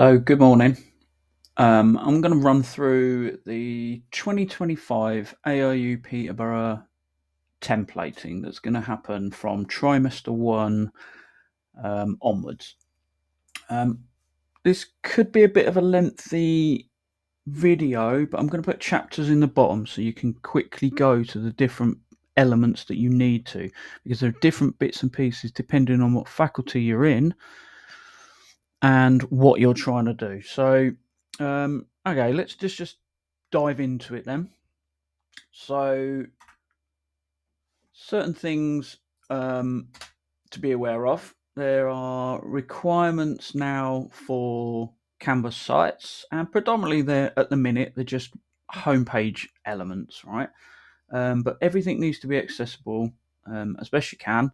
So, good morning. I'm going to run through the 2025 ARU Peterborough templating that's going to happen from trimester one onwards. This could be a bit of a lengthy video, but I'm going to put chapters in the bottom so you can quickly go to the different elements that you need to, because there are different bits and pieces depending on what faculty you're in and what you're trying to do. So, okay, let's just dive into it then. So, certain things to be aware of. There are requirements now for Canvas sites, and predominantly they're at the minute they're just homepage elements, right? But everything needs to be accessible as best you can,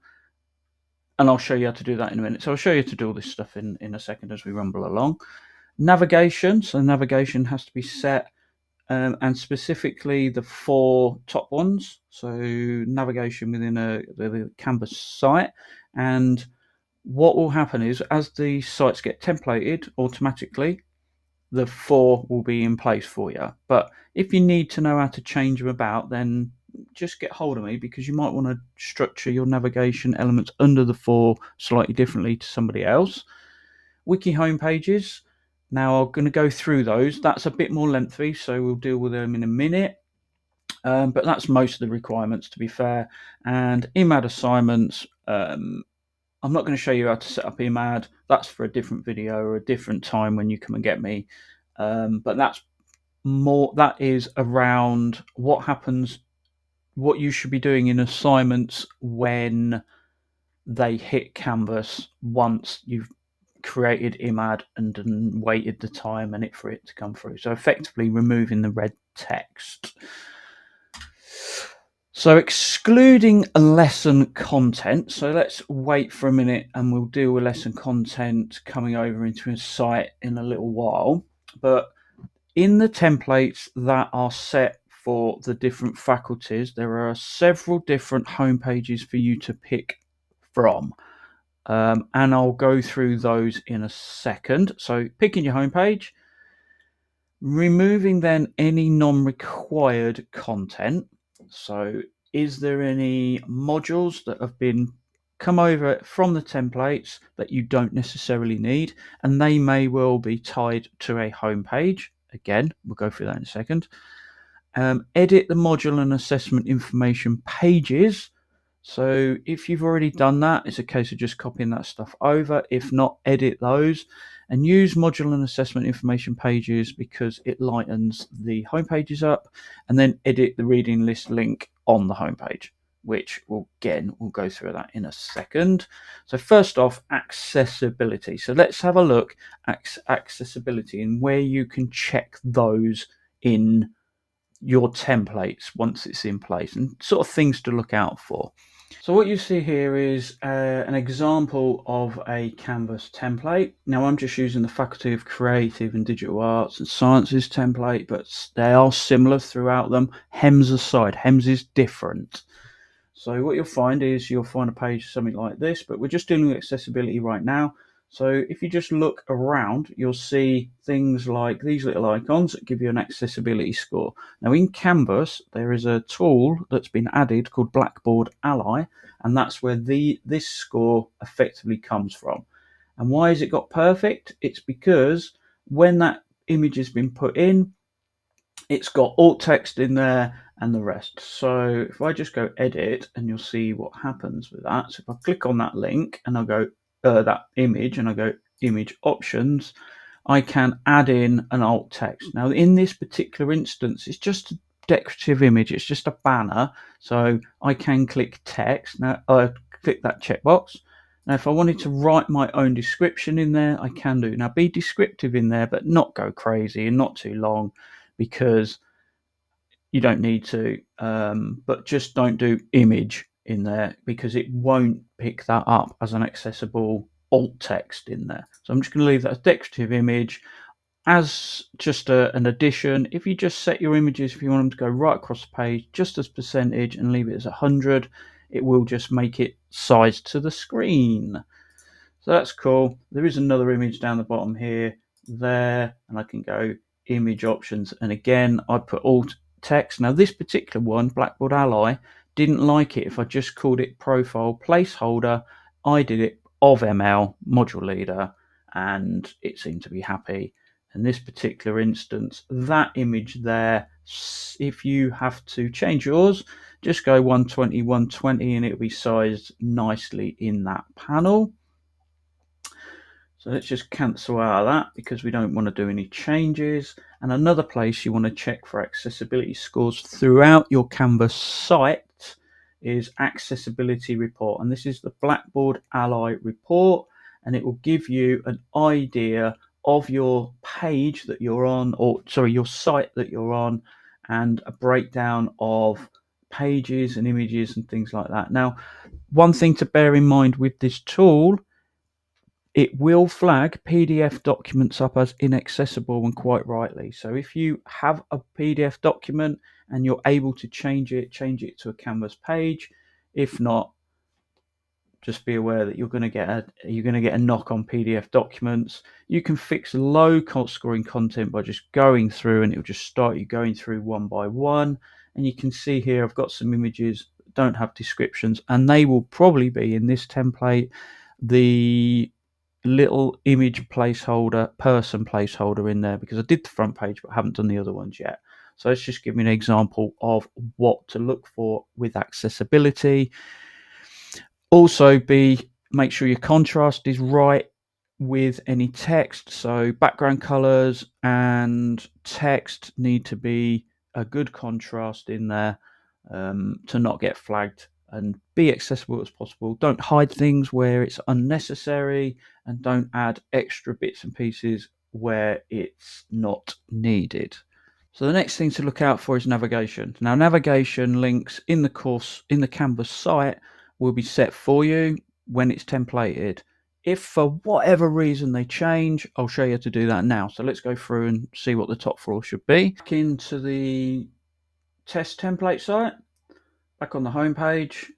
and I'll show you how to do that in a minute. So I'll show you how to do all this stuff in a second as we rumble along. Navigation, so navigation has to be set, and specifically the four top ones. So navigation within the Canvas site, and what will happen is as the sites get templated automatically, the four will be in place for you. But if you need to know how to change them about, then just get hold of me, because you might want to structure your navigation elements under the four slightly differently to somebody else. Wiki homepages. Now I'm going to go through those. That's a bit more lengthy, so we'll deal with them in a minute. But that's most of the requirements, to be fair. And IMAD assignments. I'm not going to show you how to set up IMAD. That's for a different video or a different time when you come and get me. But that is around what happens, what you should be doing in assignments when they hit Canvas once you've created IMAD and waited the time and for it to come through. So effectively removing the red text. So excluding lesson content. So let's wait for a minute and we'll deal with lesson content coming over into a site in a little while. But in the templates that are set for the different faculties, there are several different homepages for you to pick from. And I'll go through those in a second. So picking your homepage, removing then any non-required content. So is there any modules that have been come over from the templates that you don't necessarily need, and they may well be tied to a homepage? Again, we'll go through that in a second. Edit the module and assessment information pages. So if you've already done that, it's a case of just copying that stuff over. If not, edit those and use module and assessment information pages, because it lightens the home pages up. And then edit the reading list link on the homepage, which we'll go through that in a second. So first off, accessibility. So let's have a look at accessibility and where you can check those in your templates once it's in place, and sort of things to look out for. So what you see here is an example of a Canvas template. Now I'm just using the Faculty of Creative and Digital Arts and Sciences template, but they are similar throughout them. Hems aside, Hems is different. So what you'll find a page something like this, but we're just dealing with accessibility right now. So if you just look around, you'll see things like these little icons that give you an accessibility score. Now in Canvas, there is a tool that's been added called Blackboard Ally, and that's where this score effectively comes from. And why has it got perfect? It's because when that image has been put in, it's got alt text in there and the rest. So if I just go edit, and you'll see what happens with that. So if I click on that link and I'll go that image and I go image options, I can add in an alt text. Now in this particular instance, it's just a decorative image, it's just a banner, so I can click text. Now I click that checkbox. Now if I wanted to write my own description in there, I can do. Now be descriptive in there, but not go crazy and not too long, because you don't need to, but just don't do image in there, because it won't pick that up as an accessible alt text in there. So I'm just going to leave that as decorative image as just an addition. If you just set your images, if you want them to go right across the page just as percentage and leave it as 100, it will just make it sized to the screen. So that's cool. There is another image down the bottom here there, and I can go image options, and again I put alt text. Now this particular one, Blackboard Ally, didn't like it if I just called it profile placeholder. I did it of ML module leader, and it seemed to be happy. In this particular instance, that image there, if you have to change yours, just go 120 120 and it'll be sized nicely in that panel. So let's just cancel out of that because we don't want to do any changes. And another place you want to check for accessibility scores throughout your Canvas site is accessibility report. And this is the Blackboard Ally report, and it will give you an idea of your page that you're on, or sorry, your site that you're on, and a breakdown of pages and images and things like that. Now, one thing to bear in mind with this tool, it will flag PDF documents up as inaccessible, and quite rightly. So if you have a PDF document and you're able to change it to a Canvas page. If not, just be aware that you're going to get a knock on PDF documents. You can fix low scoring content by just going through, and it'll just start you going through one by one. And you can see here I've got some images that don't have descriptions, and they will probably be in this template the little image placeholder, person placeholder in there, because I did the front page but haven't done the other ones yet. So let's just give me an example of what to look for with accessibility. Also, make sure your contrast is right with any text. So background colors and text need to be a good contrast in there to not get flagged, and be accessible as possible. Don't hide things where it's unnecessary, and don't add extra bits and pieces where it's not needed. So the next thing to look out for is navigation. Now, navigation links in the course, in the Canvas site, will be set for you when it's templated. If for whatever reason they change, I'll show you how to do that now. So let's go through and see what the top 4 should be. Back into the test template site, back on the home page,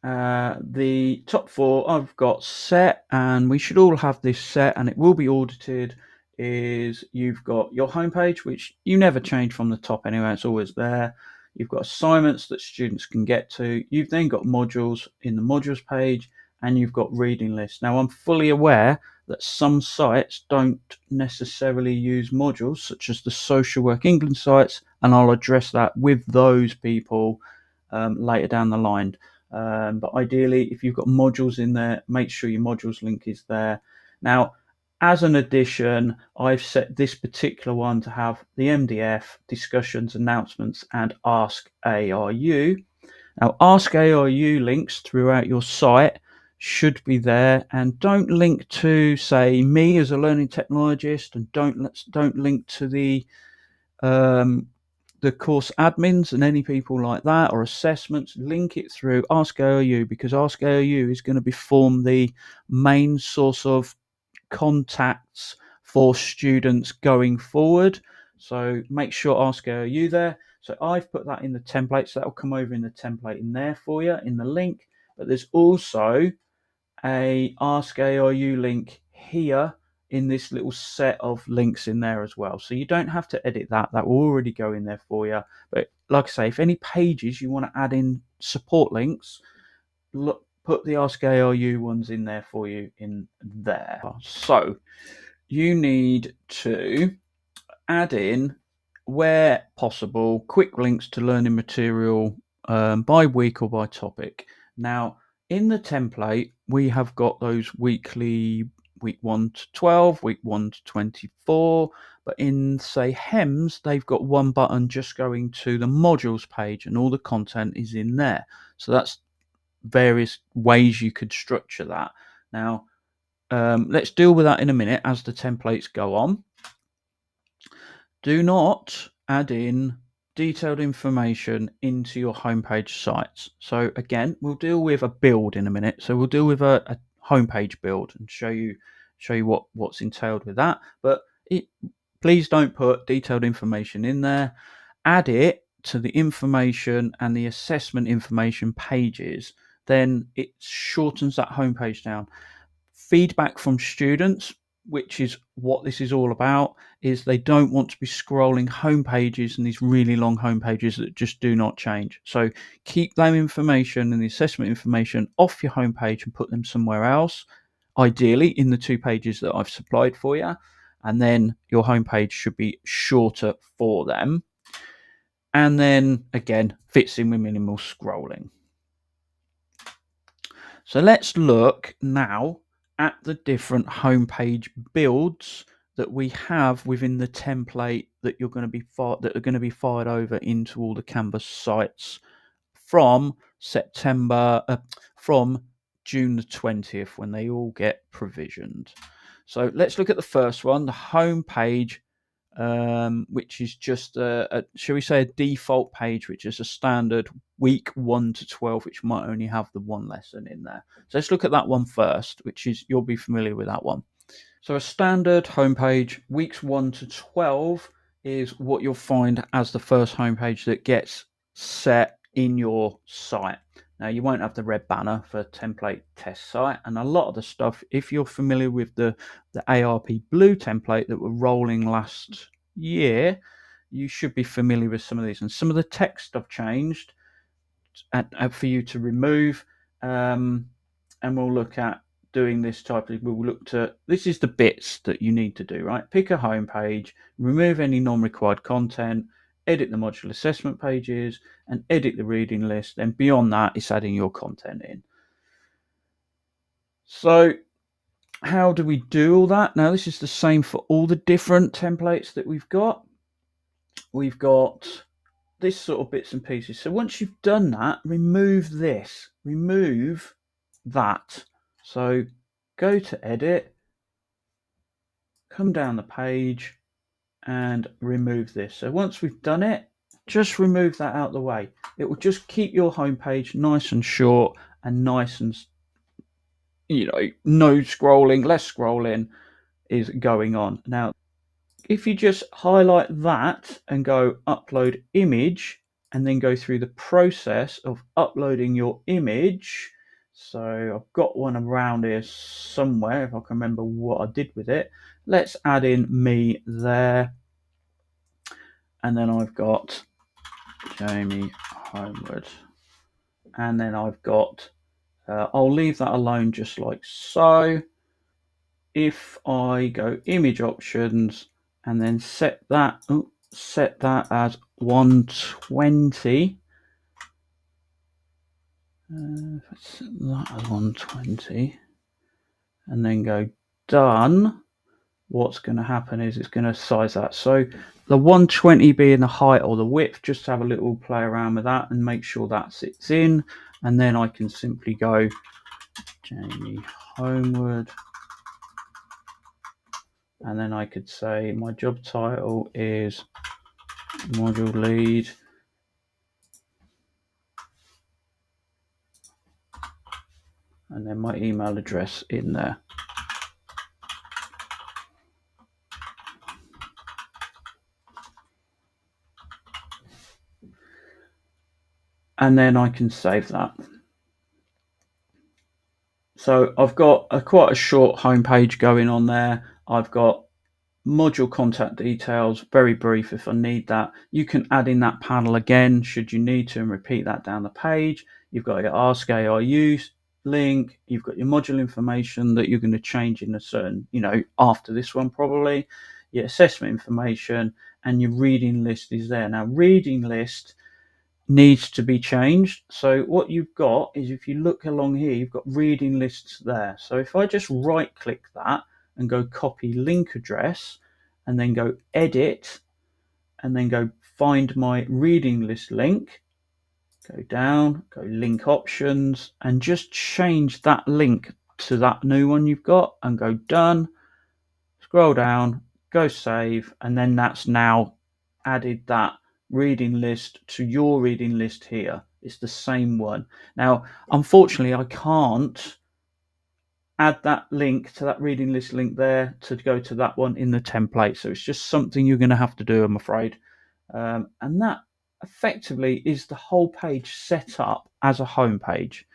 the top 4 I've got set, and we should all have this set, and it will be audited. Is you've got your home page, which you never change from the top anyway, it's always there. You've got assignments that students can get to. You've then got modules in the modules page, and you've got reading lists. Now, I'm fully aware that some sites don't necessarily use modules, such as the Social Work England sites, and I'll address that with those people later down the line. But ideally, if you've got modules in there, make sure your modules link is there. Now, as an addition, I've set this particular one to have the MDF, discussions, announcements, and Ask ARU. Now, Ask ARU links throughout your site should be there, and don't link to, say, me as a learning technologist, and don't link to the course admins and any people like that, or assessments. Link it through Ask ARU, because Ask ARU is going to form the main source of contacts for students going forward. So make sure Ask ARU there. So I've put that in the template, so that will come over in the template in there for you in the link. But there's also a Ask ARU link here in this little set of links in there as well. So you don't have to edit that. That will already go in there for you. But like I say, if any pages you want to add in support links, put the Ask ARU ones in there for you in there. So you need to add in, where possible, quick links to learning material by week or by topic. Now, in the template, we have got those weekly, week 1 to 12, week 1 to 24, but in, say, HEMS, they've got one button just going to the modules page, and all the content is in there. So that's various ways you could structure that. Now, let's deal with that in a minute as the templates go on. Do not add in detailed information into your homepage sites. So again, we'll deal with a build in a minute. So we'll deal with a homepage build and show you what's entailed with that. But please don't put detailed information in there. Add it to the information and the assessment information pages. Then it shortens that homepage down. Feedback from students which is what this is all about, is they don't want to be scrolling home pages and these really long home pages that just do not change. So keep that information and the assessment information off your home page and put them somewhere else, ideally in the 2 pages that I've supplied for you, and then your home page should be shorter for them. And then again, fits in with minimal scrolling. So let's look now at the different homepage builds that we have within the template that you're going to be that are going to be fired over into all the Canvas sites from from June the 20th, when they all get provisioned. So let's look at the first one, the homepage, which is just shall we say a default page, which is a standard week 1 to 12, which might only have the one lesson in there. So let's look at that one first, which is, you'll be familiar with that one. So a standard homepage, weeks 1 to 12, is what you'll find as the first homepage that gets set in your site. Now, you won't have the red banner for template test site, and a lot of the stuff, if you're familiar with the ARP blue template that were rolling last year, you should be familiar with some of these. And some of the text I've changed for you to remove, and we'll look at doing this type of, we'll look to, this is the bits that you need to do, right? Pick a home page, remove any non-required content, edit the module assessment pages, and edit the reading list. And beyond that, it's adding your content in. So how do we do all that? Now, this is the same for all the different templates that we've got. We've got this sort of bits and pieces. So once you've done that, remove this, remove that. So go to edit, come down the page and remove this. So once we've done it, just remove that out of the way. It will just keep your homepage nice and short and nice and, no scrolling, less scrolling is going on. Now, if you just highlight that and go upload image, and then go through the process of uploading your image. So I've got one around here somewhere, if I can remember what I did with it. Let's add in me there. And then I've got Jamie Homewood. And then I've got, I'll leave that alone just like so. If I go image options and then set that as 120. Set that as 120 and then go done, what's going to happen is it's going to size that. So the 120 being the height or the width, just have a little play around with that and make sure that sits in. And then I can simply go Jamie Homewood. And then I could say my job title is module lead. And then my email address in there. And then I can save that. So I've got quite a short homepage going on there. I've got module contact details, very brief if I need that. You can add in that panel again should you need to and repeat that down the page. You've got your Ask ARU link. You've got your module information that you're going to change in a certain, after this one probably. Your assessment information and your reading list is there. Now, reading list needs to be changed. So what you've got is, if you look along here, you've got reading lists there. So if I just right click that and go copy link address and then go edit and then go find my reading list link, go down, go link options and just change that link to that new one you've got and go done, scroll down, go save, and then that's now added that reading list to your reading list here. It's the same one. Now, unfortunately, I can't add that link to that reading list link there to go to that one in the template. So it's just something you're going to have to do, I'm afraid. And that effectively is the whole page set up as a home page.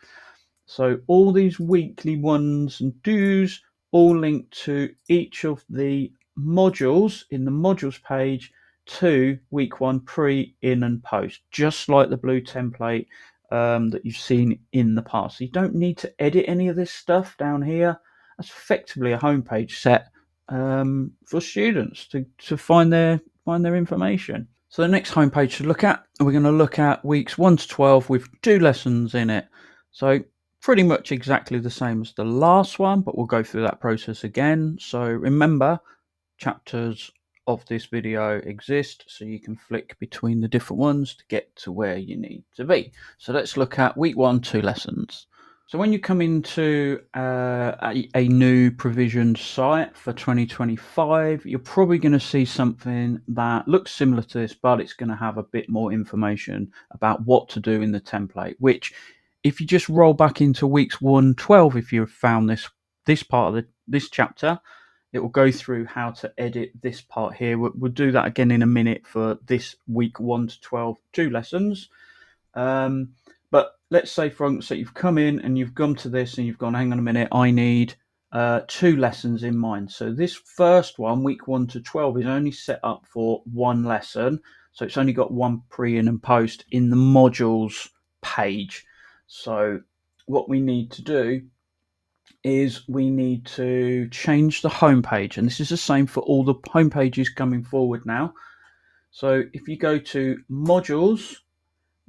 So all these weekly ones and do's all linked to each of the modules in the modules page to week 1 pre, in and post, just like the blue template that you've seen in the past. So you don't need to edit any of this stuff down here. That's effectively a homepage set for students to find their information. So the next homepage to look at, we're going to look at weeks 1 to 12 with 2 lessons in it. So pretty much exactly the same as the last one, but we'll go through that process again. So remember, chapters of this video exist, so you can flick between the different ones to get to where you need to be. So let's look at week 1, 2 lessons. So when you come into a new provision site for 2025, you're probably going to see something that looks similar to this, but it's going to have a bit more information about what to do in the template, which if you just roll back into weeks 1, 12, if you've found this part of this chapter, it will go through how to edit this part here. We'll do that again in a minute for this week 1 to 12, 2 lessons. But let's say, for instance, that you've come in and you've gone to this and you've gone, hang on a minute, I need 2 lessons in mind. So this first one, week 1 to 12, is only set up for 1 lesson. So it's only got 1 pre, in and post in the modules page. So what we need to do is we need to change the homepage, and this is the same for all the homepages coming forward now. So if you go to modules,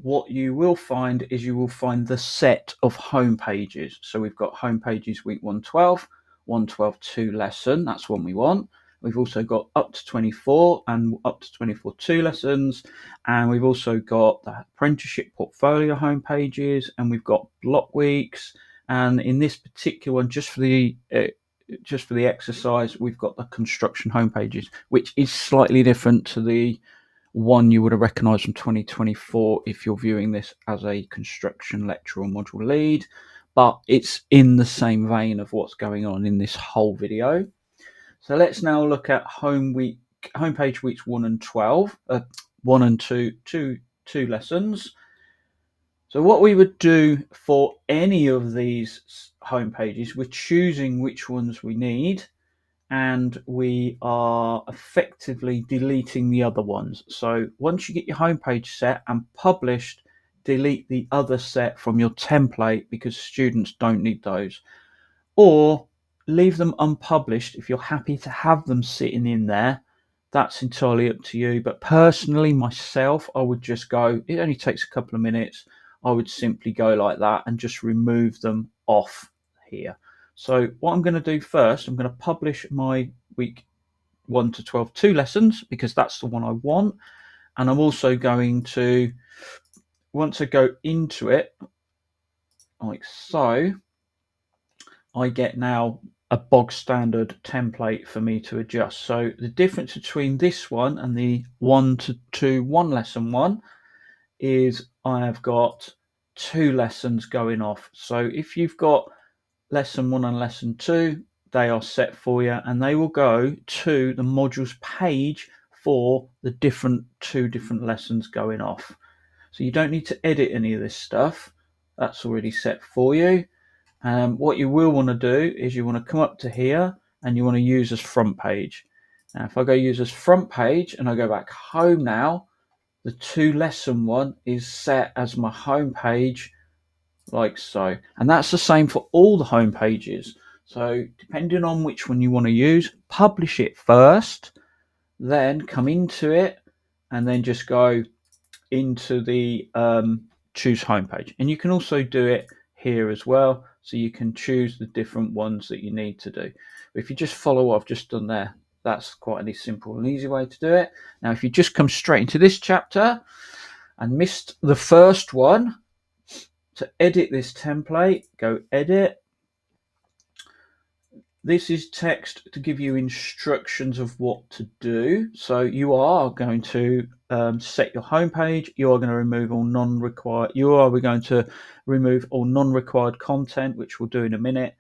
what you will find is you will find the set of home pages. So we've got home pages week 112, 112 2 lesson, that's one we want. We've also got up to 24 and up to 24 2 lessons, and we've also got the apprenticeship portfolio home pages, and we've got block weeks, and in this particular one, just for the exercise, we've got the construction home pages, which is slightly different to the one you would have recognised from 2024 if you're viewing this as a construction lecturer or module lead, but it's in the same vein of what's going on in this whole video. So let's now look at homepage weeks 1 and 12, 1 and 2 lessons. So what we would do for any of these home pages, we're choosing which ones we need, and we are effectively deleting the other ones. So once you get your homepage set and published, delete the other set from your template because students don't need those. Or leave them unpublished if you're happy to have them sitting in there. That's entirely up to you. But personally, myself, I would just go, it only takes a couple of minutes. I would simply go like that and just remove them off here. So what I'm going to do first, I'm going to publish my week 1 to 12 2 lessons because that's the one I want. And I'm also going to, once I go into it, like so, I get now a bog standard template for me to adjust. So the difference between this one and the 1 to 2 1 lesson one is I have got 2 lessons going off. So if you've got lesson 1 and lesson 2, they are set for you, and they will go to the modules page for the 2 different lessons going off. So you don't need to edit any of this stuff. That's already set for you. What you will want to do is you want to come up to here and you want to use as front page. Now if I go use as front page and I go back home now, the 2 lesson one is set as my home page like so. And that's the same for all the home pages. So depending on which one you want to use, publish it first, then come into it and then just go into the choose homepage. And you can also do it here as well, so you can choose the different ones that you need to do. But if you just follow what I've just done there, that's quite a simple and easy way to do it. Now if you just come straight into this chapter and missed the first one, to edit this template, go edit. This is text to give you instructions of what to do. So you are going to set your home page. You are going to remove all non-required. We're going to remove all non-required content, which we'll do in a minute.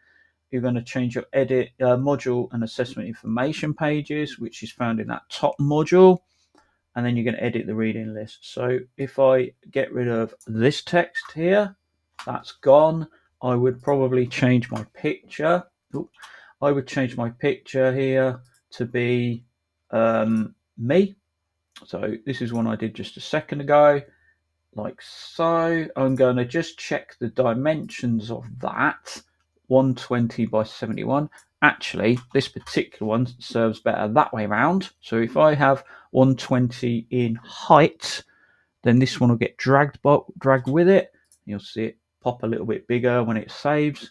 You're going to change your edit module and assessment information pages, which is found in that top module. And then you're going to edit the reading list. So if I get rid of this text here, that's gone. I would probably change my picture. I would change my picture here to be me. So this is one I did just a second ago, like so. I'm going to just check the dimensions of that, 120 by 71. Actually, this particular one serves better that way around. So if I have 120 in height, then this one will get dragged with it. You'll see it pop a little bit bigger when it saves.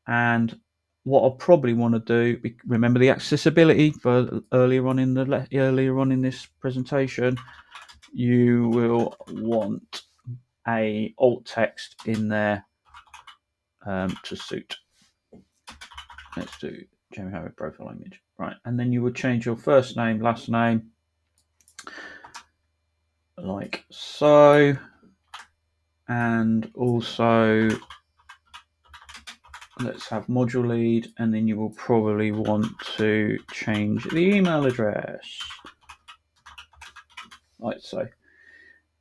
And what I'll probably want to do, remember the accessibility for earlier on in this presentation, you will want a alt text in there to suit. Let's do Jamie Howard profile image. Right, and then you would change your first name, last name, like so. And also, let's have module lead, and then you will probably want to change the email address, like so.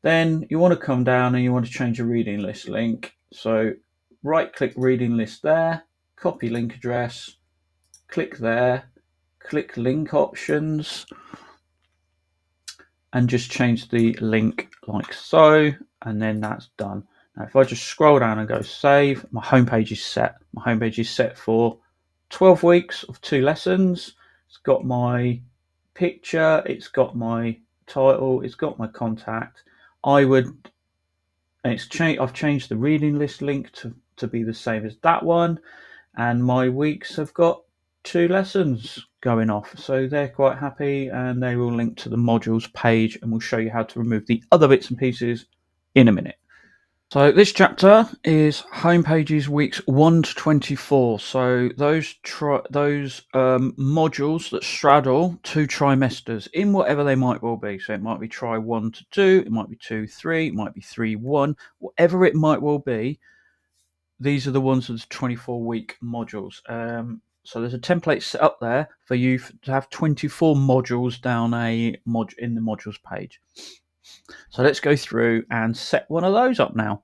Then you want to come down and you want to change your reading list link. So right click reading list there, copy link address, click there, click link options, and just change the link like so, and then that's done. Now if I just scroll down and go save, my homepage is set. My homepage is set for 12 weeks of 2 lessons. It's got my picture, it's got my title, it's got my contact. I've changed the reading list link to be the same as that one, and my weeks have got 2 lessons going off, so they're quite happy, and they will link to the modules page, and we'll show you how to remove the other bits and pieces in a minute. So this chapter is home pages weeks 1 to 24. So those modules that straddle 2 trimesters in whatever they might well be. So it might be try 1 to 2, it might be 2, 3, it might be 3, 1, whatever it might well be. These are the ones with 24-week modules. So there's a template set up there for you to have 24 modules down in the modules page. So let's go through and set one of those up now.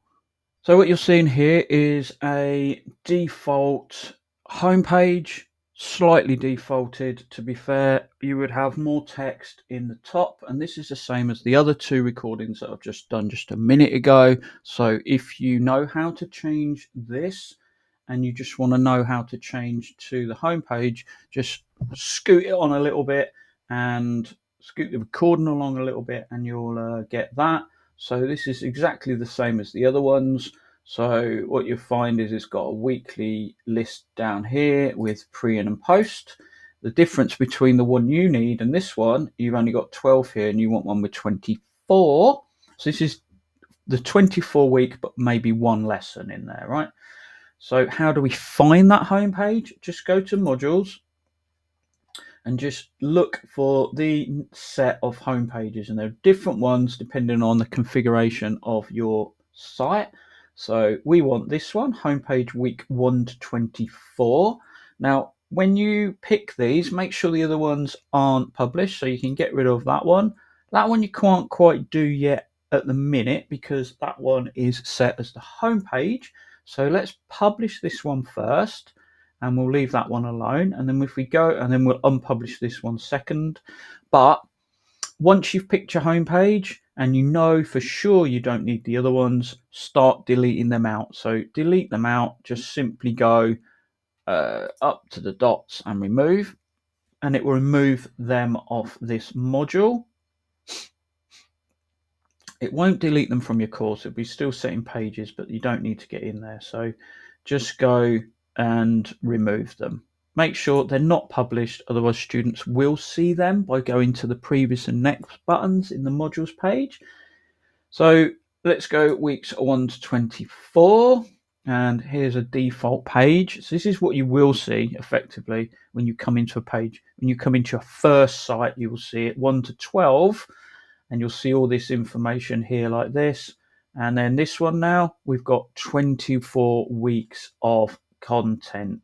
So what you're seeing here is a default homepage, slightly defaulted. To be fair, you would have more text in the top, and this is the same as the other 2 recordings that I've just done just a minute ago. So if you know how to change this and you just want to know how to change to the homepage, just scoot it on a little bit and scoot the recording along a little bit, and you'll get that. So this is exactly the same as the other ones. So what you'll find is it's got a weekly list down here with pre and post. The difference between the one you need and this one, you've only got 12 here and you want one with 24. So this is the 24 week, but maybe 1 lesson in there, right? So how do we find that homepage? Just go to modules and just look for the set of home pages, and there are different ones depending on the configuration of your site. So we want this one, homepage week 1 to 24. Now when you pick these, make sure the other ones aren't published, so you can get rid of that one. That one you can't quite do yet at the minute because that one is set as the homepage. So let's publish this one first, and we'll leave that one alone. And then if we go, and then we'll unpublish this one second. But once you've picked your homepage and you know for sure you don't need the other ones, start deleting them out. So delete them out, just simply go up to the dots and remove, and it will remove them off this module. It won't delete them from your course. It'll be still setting pages, but you don't need to get in there. So just go and remove them. Make sure they're not published, otherwise students will see them by going to the previous and next buttons in the modules page. So let's go weeks 1 to 24, and here's a default page. So this is what you will see effectively when you come into a page. When you come into your first site, you will see it 1 to 12, and you'll see all this information here like this. And then this one now, we've got 24 weeks of content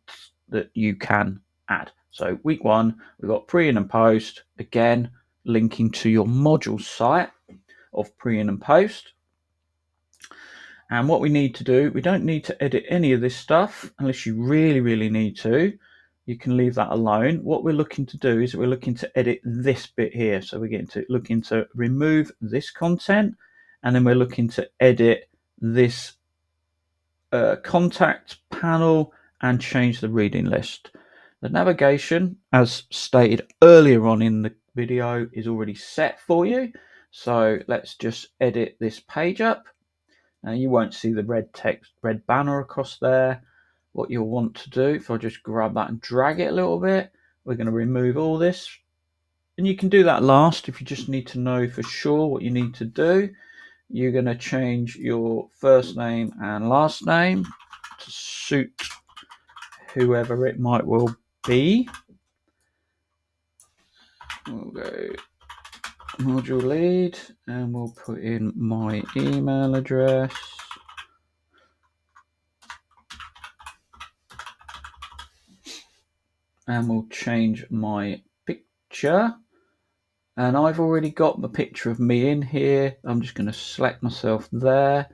that you can add. So week 1, we've got pre and post, again linking to your module site of pre and post. And what we need to do, we don't need to edit any of this stuff unless you really need to. you can leave that alone. What we're looking to do is we're looking to edit this bit here. So we're looking to remove this content, and then we're looking to edit this contact panel and change the reading list. The navigation, as stated earlier on in the video, is already set for you. So let's just edit this page up. Now you won't see the red text, red banner across there. What you'll want to do, if I just grab that and drag it a little bit, we're going to remove all this. And you can do that last if you just need to know for sure what you need to do. You're going to change your first name and last name to suit whoever it might well be. We'll go module lead and we'll put in my email address. And we'll change my picture. And I've already got the picture of me in here. I'm just going to select myself there.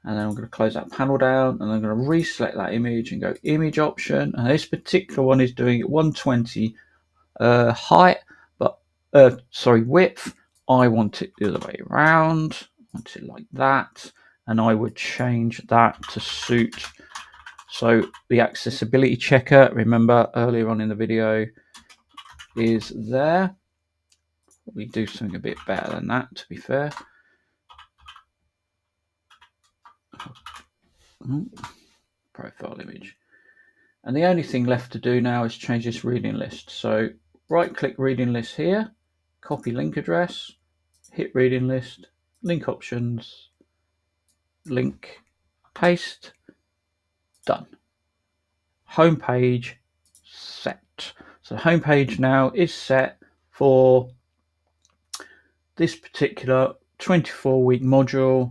And then I'm going to close that panel down. And I'm going to reselect that image and go image option. And this particular one is doing 120 height, but width. I want it the other way around. I want it like that. And I would change that to suit. So the accessibility checker, remember earlier on in the video, is there. We do something a bit better than that, to be fair. Profile image. And the only thing left to do now is change this reading list. So right click reading list here, copy link address, hit reading list, link options, link, paste, done. Home page set. So home page now is set for this particular 24-week module.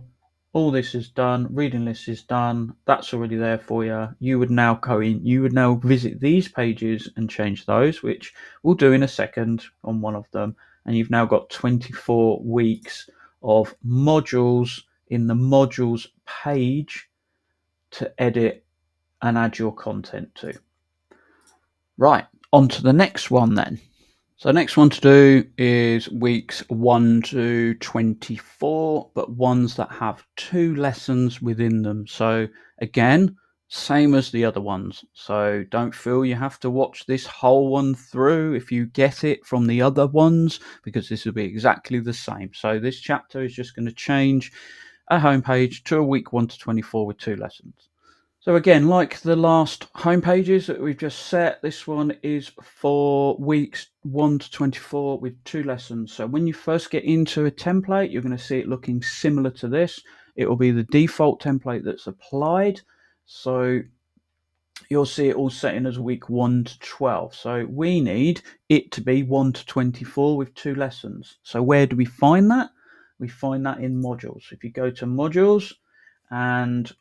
All this is done, reading list is done, that's already there for you. You would now go in, you would now visit these pages and change those, which we'll do in a second on one of them. And you've now got 24 weeks of modules in the modules page to edit and add your content to. Right, on to the next one then. So next one to do is weeks 1 to 24, but ones that have 2 lessons within them. So again, same as the other ones. So don't feel you have to watch this whole one through if you get it from the other ones, because this will be exactly the same. So this chapter is just going to change a homepage to a week 1 to 24 with 2 lessons. So again, like the last home pages that we've just set, this one is for weeks 1 to 24 with 2 lessons. So when you first get into a template, you're going to see it looking similar to this. It will be the default template that's applied. So you'll see it all set in as week 1 to 12. So we need it to be 1 to 24 with 2 lessons. So where do we find that? We find that in modules. If you go to modules and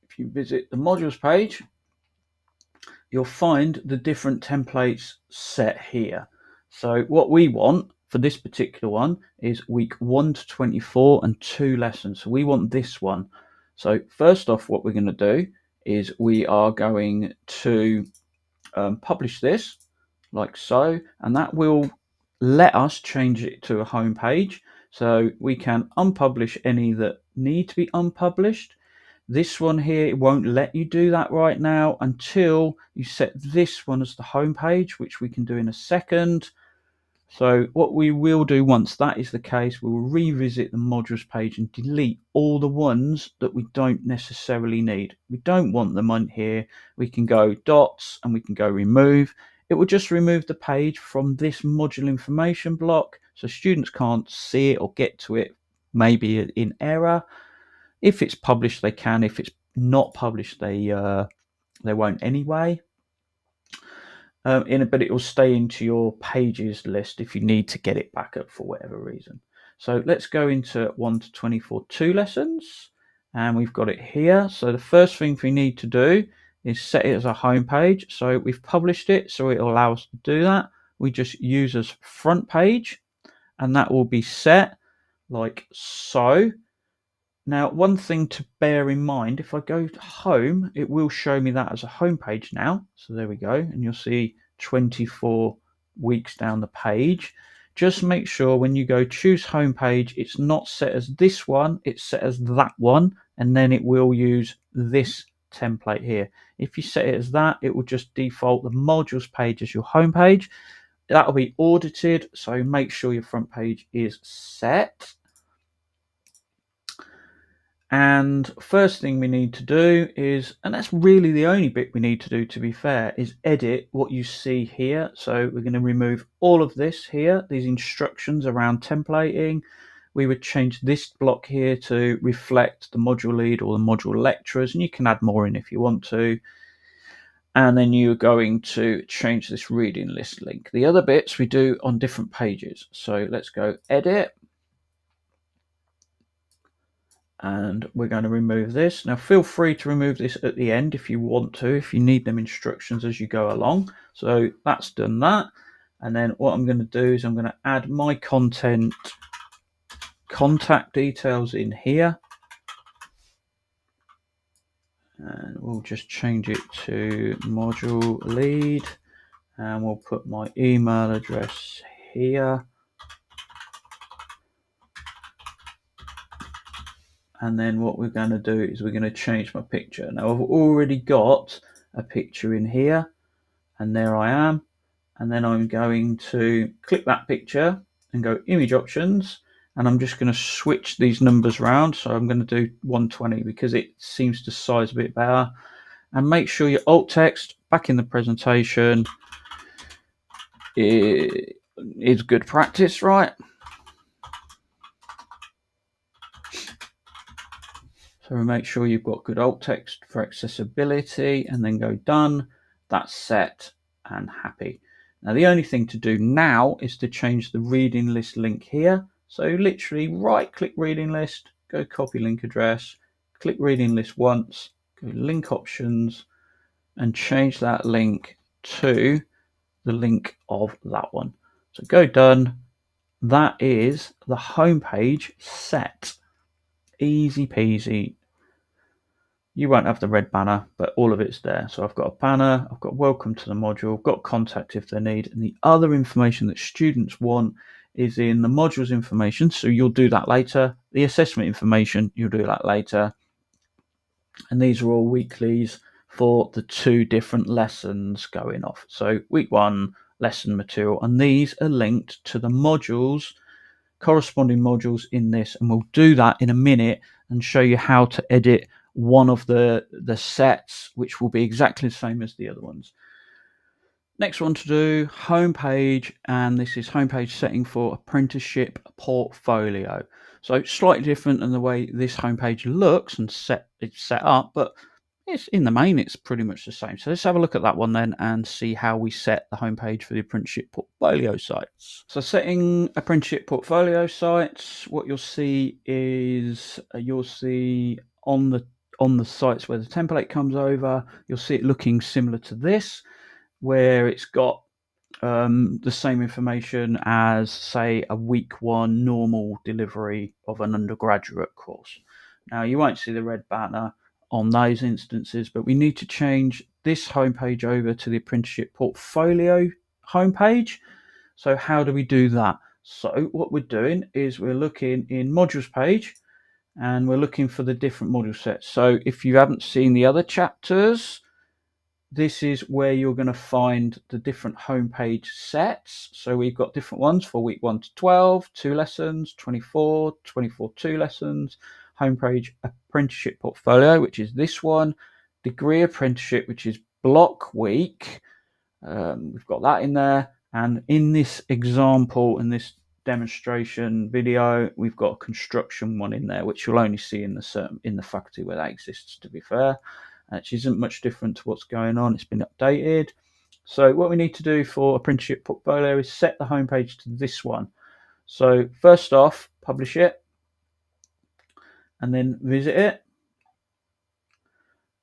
if you visit the modules page, you'll find the different templates set here. So what we want for this particular one is week 1 to 24 and 2 lessons. So we want this one. So first off, what we're going to do is we are going to publish this like so, and that will let us change it to a home page. So we can unpublish any that need to be unpublished. This one here, it won't let you do that right now until you set this one as the home page, which we can do in a second. So what we will do once that is the case, we will revisit the modules page and delete all the ones that we don't necessarily need. We don't want them on here. We can go dots and we can go remove. It will just remove the page from this module information block, so students can't see it or get to it, maybe in error. If it's published, they can. If it's not published, they won't anyway. But it will stay into your pages list if you need to get it back up for whatever reason. So let's go into 1 to 24 2 lessons, and we've got it here. So the first thing we need to do is set it as a home page. So we've published it, so it will allow us to do that. We just use as front page, and that will be set like so. Now, one thing to bear in mind, if I go to home, it will show me that as a home page now. So there we go. And you'll see 24 weeks down the page. Just make sure when you go choose home page, it's not set as this one, it's set as that one. And then it will use this template here. If you set it as that, it will just default the modules page as your home page. That'll be audited. So make sure your front page is set. And first thing we need to do is, and that's really the only bit we need to do to be fair, is edit what you see here. So we're going to remove all of this here, these instructions around templating. We would change this block here to reflect the module lead or the module lecturers, and you can add more in if you want to. And then you're going to change this reading list link. The other bits we do on different pages. So let's go edit. And we're going to remove this. Now feel free to remove this at the end if you want to, if you need them instructions as you go along. So that's done that. And then what I'm going to do is I'm going to add my content contact details in here. And we'll just change it to module lead. And we'll put my email address here. And then what we're going to do is we're going to change my picture. Now I've already got a picture in here, and there I am. And then I'm going to click that picture and go image options, and I'm just going to switch these numbers around. So I'm going to do 120 because it seems to size a bit better. And make sure your alt text back in the presentation is good practice, right? So make sure you've got good alt text for accessibility, and then go done. That's set and happy. Now the only thing to do now is to change the reading list link here. So literally right click reading list, go copy link address, click reading list once, go link options, and change that link to the link of that one. So go done. That is the home page set. Easy peasy. You won't have the red banner, but all of it's there. So I've got a banner, I've got welcome to the module, I've got contact if they need, and the other information that students want is in the modules information. So you'll do that later. The assessment information, you'll do that later. And these are all weeklies for the 2 different lessons going off. So week 1 lesson material, and these are linked to the modules, corresponding modules in this, and we'll do that in a minute and show you how to edit one of the sets, which will be exactly the same as the other ones. Next one to do, homepage, and this is homepage setting for apprenticeship portfolio. So slightly different than the way this homepage looks and it's set up, but it's in the main, it's pretty much the same. So let's have a look at that one then and see how we set the homepage for the apprenticeship portfolio sites. So setting apprenticeship portfolio sites, what you'll see is you'll see on the sites where the template comes over, you'll see it looking similar to this, where it's got the same information as, say, a week 1 normal delivery of an undergraduate course. Now you won't see the red banner on those instances, but we need to change this homepage over to the apprenticeship portfolio homepage. So how do we do that? So what we're doing is we're looking in modules page, and we're looking for the different module sets. So if you haven't seen the other chapters, this is where you're going to find the different homepage sets. So we've got different ones for week 1 to 12, 2 lessons, 24, 2 lessons, homepage apprenticeship portfolio, which is this one, degree apprenticeship, which is block week. We've got that in there. And in this example, in this demonstration video, we've got a construction one in there, which you'll only see in the faculty where that exists, to be fair. Which isn't much different to what's going on. It's been updated. So what we need to do for apprenticeship portfolio is set the homepage to this one. So first off, publish it, and then visit it,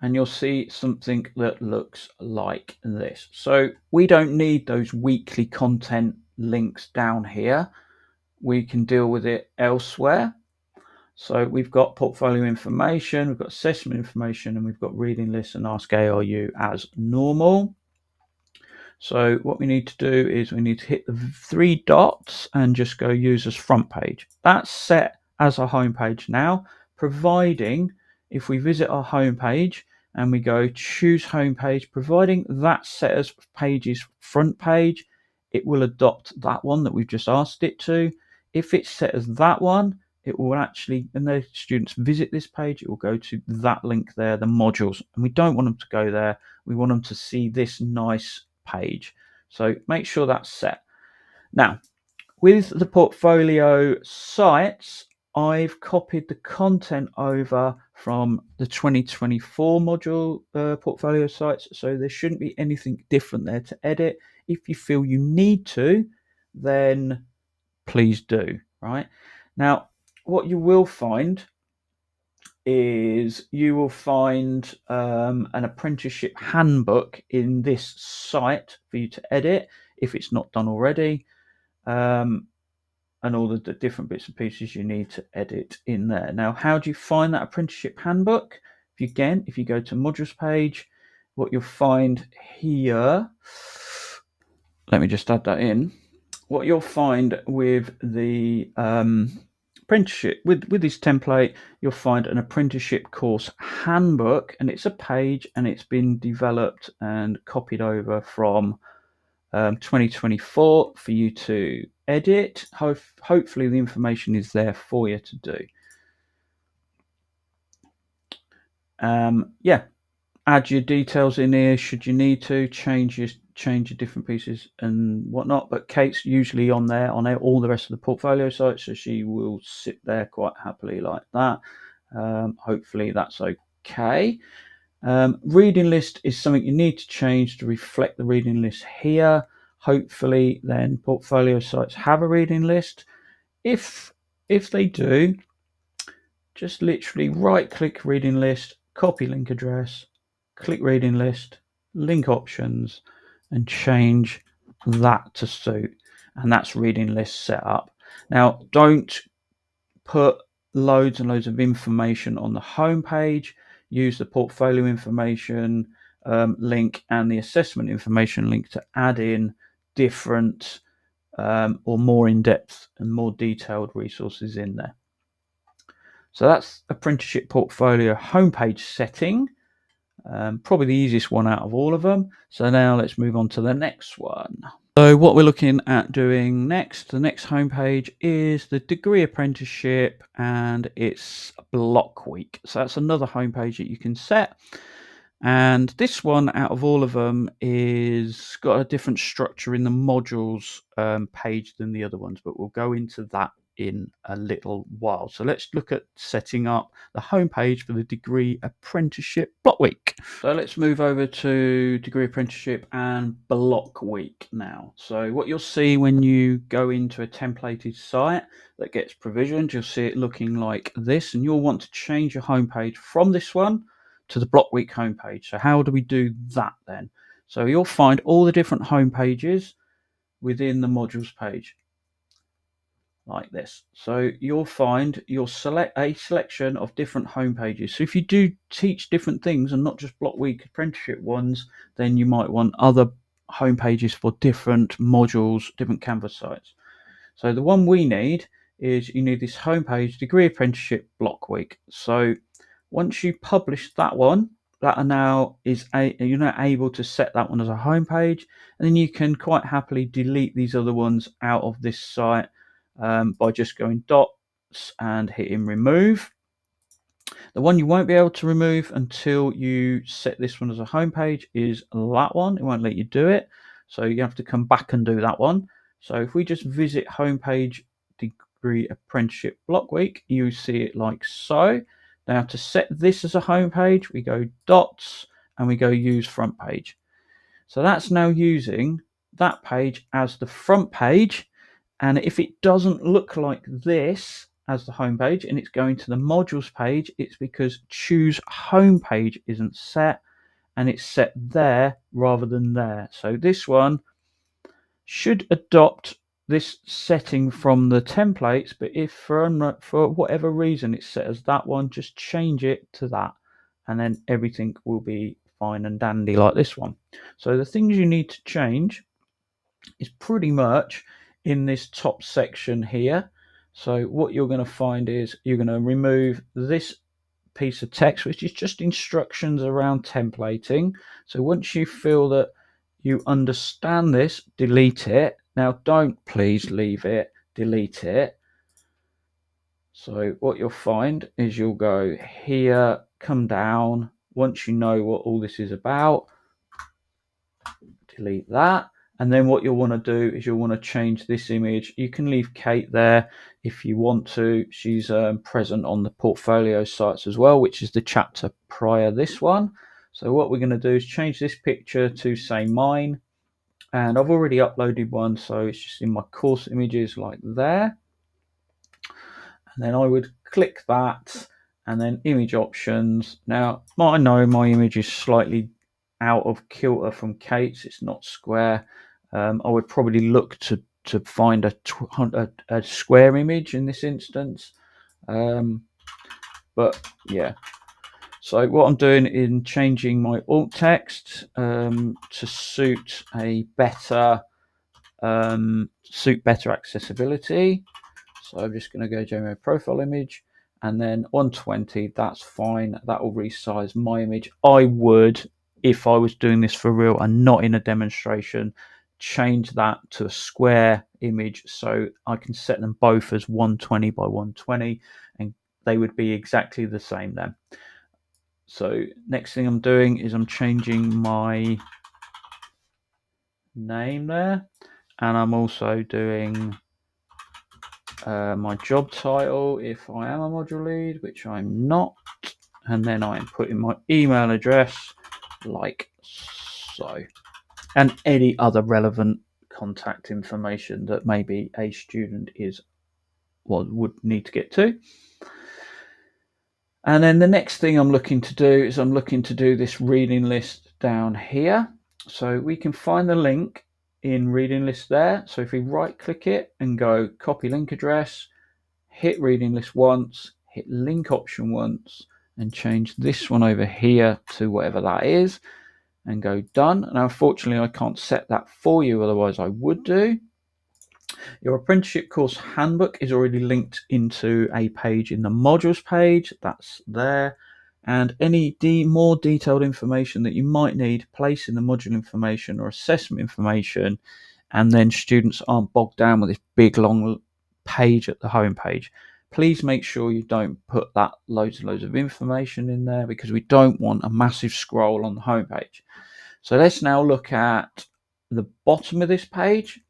and you'll see something that looks like this. So we don't need those weekly content links down here. We can deal with it elsewhere. So we've got portfolio information, we've got assessment information, and we've got reading lists and ask ARU as normal. So what we need to do is we need to hit the 3 dots and just go users front page. That's set as a home page now, providing if we visit our home page and we go choose home page, providing that set as pages front page, it will adopt that one that we've just asked it to. If it's set as that one, it will actually, when the students visit this page, it will go to that link there, the modules, and we don't want them to go there. We want them to see this nice page. So make sure that's set. Now, with the portfolio sites, I've copied the content over from the 2024 module portfolio sites, so there shouldn't be anything different there to edit. If you feel you need to, then please do. Right now, what you will find is you will find an apprenticeship handbook in this site for you to edit if it's not done already, and all the different bits and pieces you need to edit in there. Now, how do you find that apprenticeship handbook? If you go to modules page, what you'll find here, let me just add that in. What you'll find with the apprenticeship, with this template, you'll find an apprenticeship course handbook, and it's a page, and it's been developed and copied over from 2024 for you to edit. Hopefully the information is there for you to do. Yeah, add your details in here should you need to, change your different pieces and whatnot, but Kate's usually on there on all the rest of the portfolio sites, so she will sit there quite happily like that. Hopefully that's okay. Reading list is something you need to change to reflect the reading list here. Hopefully then portfolio sites have a reading list. If they do, just literally right click reading list, copy link address, click reading list, link options, and change that to suit, and that's reading list set up. Now, don't put loads and loads of information on the home page. Use the portfolio information link and the assessment information link to add in different or more in-depth and more detailed resources in there. So that's apprenticeship portfolio homepage setting. Probably the easiest one out of all of them. So now let's move on to the next one. So what we're looking at doing next, the next homepage is the degree apprenticeship, and it's block week. So that's another homepage that you can set. And this one out of all of them is got a different structure in the modules page than the other ones, but we'll go into that in a little while. So let's look at setting up the homepage for the degree apprenticeship block week. So let's move over to degree apprenticeship and block week now. So what you'll see when you go into a templated site that gets provisioned, you'll see it looking like this, and you'll want to change your homepage from this one to the block week homepage. So how do we do that then? So you'll find all the different homepages within the modules page like this. So you'll select a selection of different home pages. So if you do teach different things and not just block week apprenticeship ones, then you might want other home pages for different modules, different Canvas sites. So the one we need is you need this home page, degree apprenticeship block week. So once you publish that one, that now you're now able to set that one as a home page, and then you can quite happily delete these other ones out of this site by just going dots and hitting remove. The one you won't be able to remove until you set this one as a home page is that one. It won't let you do it, so you have to come back and do that one. So if we just visit homepage degree apprenticeship block week, you see it like so. Now to set this as a home page, we go dots and we go use front page. So that's now using that page as the front page. And if it doesn't look like this as the home page and it's going to the modules page, it's because choose home page isn't set, and it's set there rather than there. So this one should adopt this setting from the templates, but if for whatever reason it's set as that one, just change it to that, and then everything will be fine and dandy like this one. So the things you need to change is pretty much in this top section here. So what you're going to find is you're going to remove this piece of text, which is just instructions around templating. So once you feel that you understand this, delete it. Now don't please leave it, delete it. So what you'll find is you'll go here, come down. Once you know what all this is about, delete that. And then what you'll want to do is you'll want to change this image. You can leave Kate there if you want to. She's present on the portfolio sites as well, which is the chapter prior this one. So what we're going to do is change this picture to say mine. And I've already uploaded one, so it's just in my course images like there. And then I would click that and then image options. Now I know my image is slightly out of kilter from Kate's. It's not square. I would probably look to find a square image in this instance. But yeah. So what I'm doing in changing my alt text to suit a better accessibility. So I'm just going to go generate profile image, and then 120. That's fine. That will resize my image. I would, if I was doing this for real and not in a demonstration, change that to a square image so I can set them both as 120 by 120, and they would be exactly the same then. So next thing I'm doing is I'm changing my name there, and I'm also doing my job title if I am a module lead, which I'm not, and then I'm putting my email address like so, and any other relevant contact information that maybe a student would need to get to. And then the next thing I'm looking to do is I'm looking to do this reading list down here. So we can find the link in reading list there. So if we right click it and go copy link address, hit reading list once, hit link option once, and change this one over here to whatever that is, and go done. Now unfortunately I can't set that for you, otherwise I would do. Your apprenticeship course handbook is already linked into a page in the modules page. That's there. And any more detailed information that you might need, place in the module information or assessment information, and then students aren't bogged down with this big long page at the home page. Please make sure you don't put that loads and loads of information in there, because we don't want a massive scroll on the home page. So let's now look at the bottom of this page.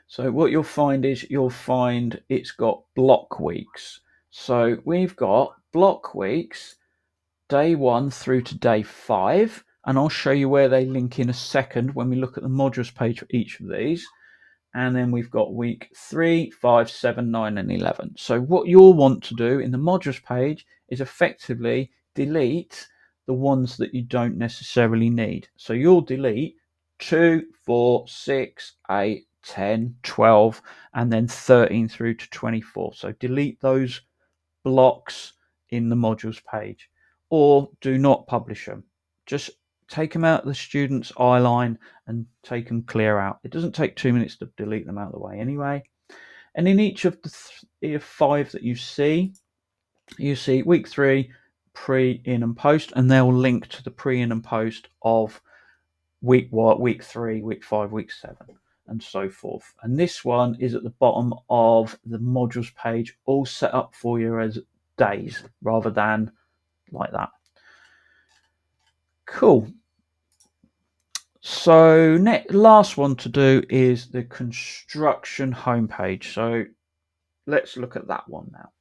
So what you'll find is it's got block weeks. So we've got block weeks day 1 through to day 5, and I'll show you where they link in a second when we look at the modules page for each of these. And then we've got week 3, 5, 7, 9 and 11. So what you'll want to do in the modules page is effectively delete the ones that you don't necessarily need. So you'll delete 2, 4, 6, 8, 10, 12, and then 13 through to 24. So delete those blocks in the modules page, or do not publish them. Just take them out of the student's eye line and take them clear out. It doesn't take 2 minutes to delete them out of the way anyway. And in each of the 5 that you see week 3, pre, in and post, and they'll link to the pre, in and post of week 3, week 5, week 7. And so forth. And this one is at the bottom of the modules page, all set up for you as days rather than like that. Cool. So last one to do is the construction homepage. So let's look at that one now.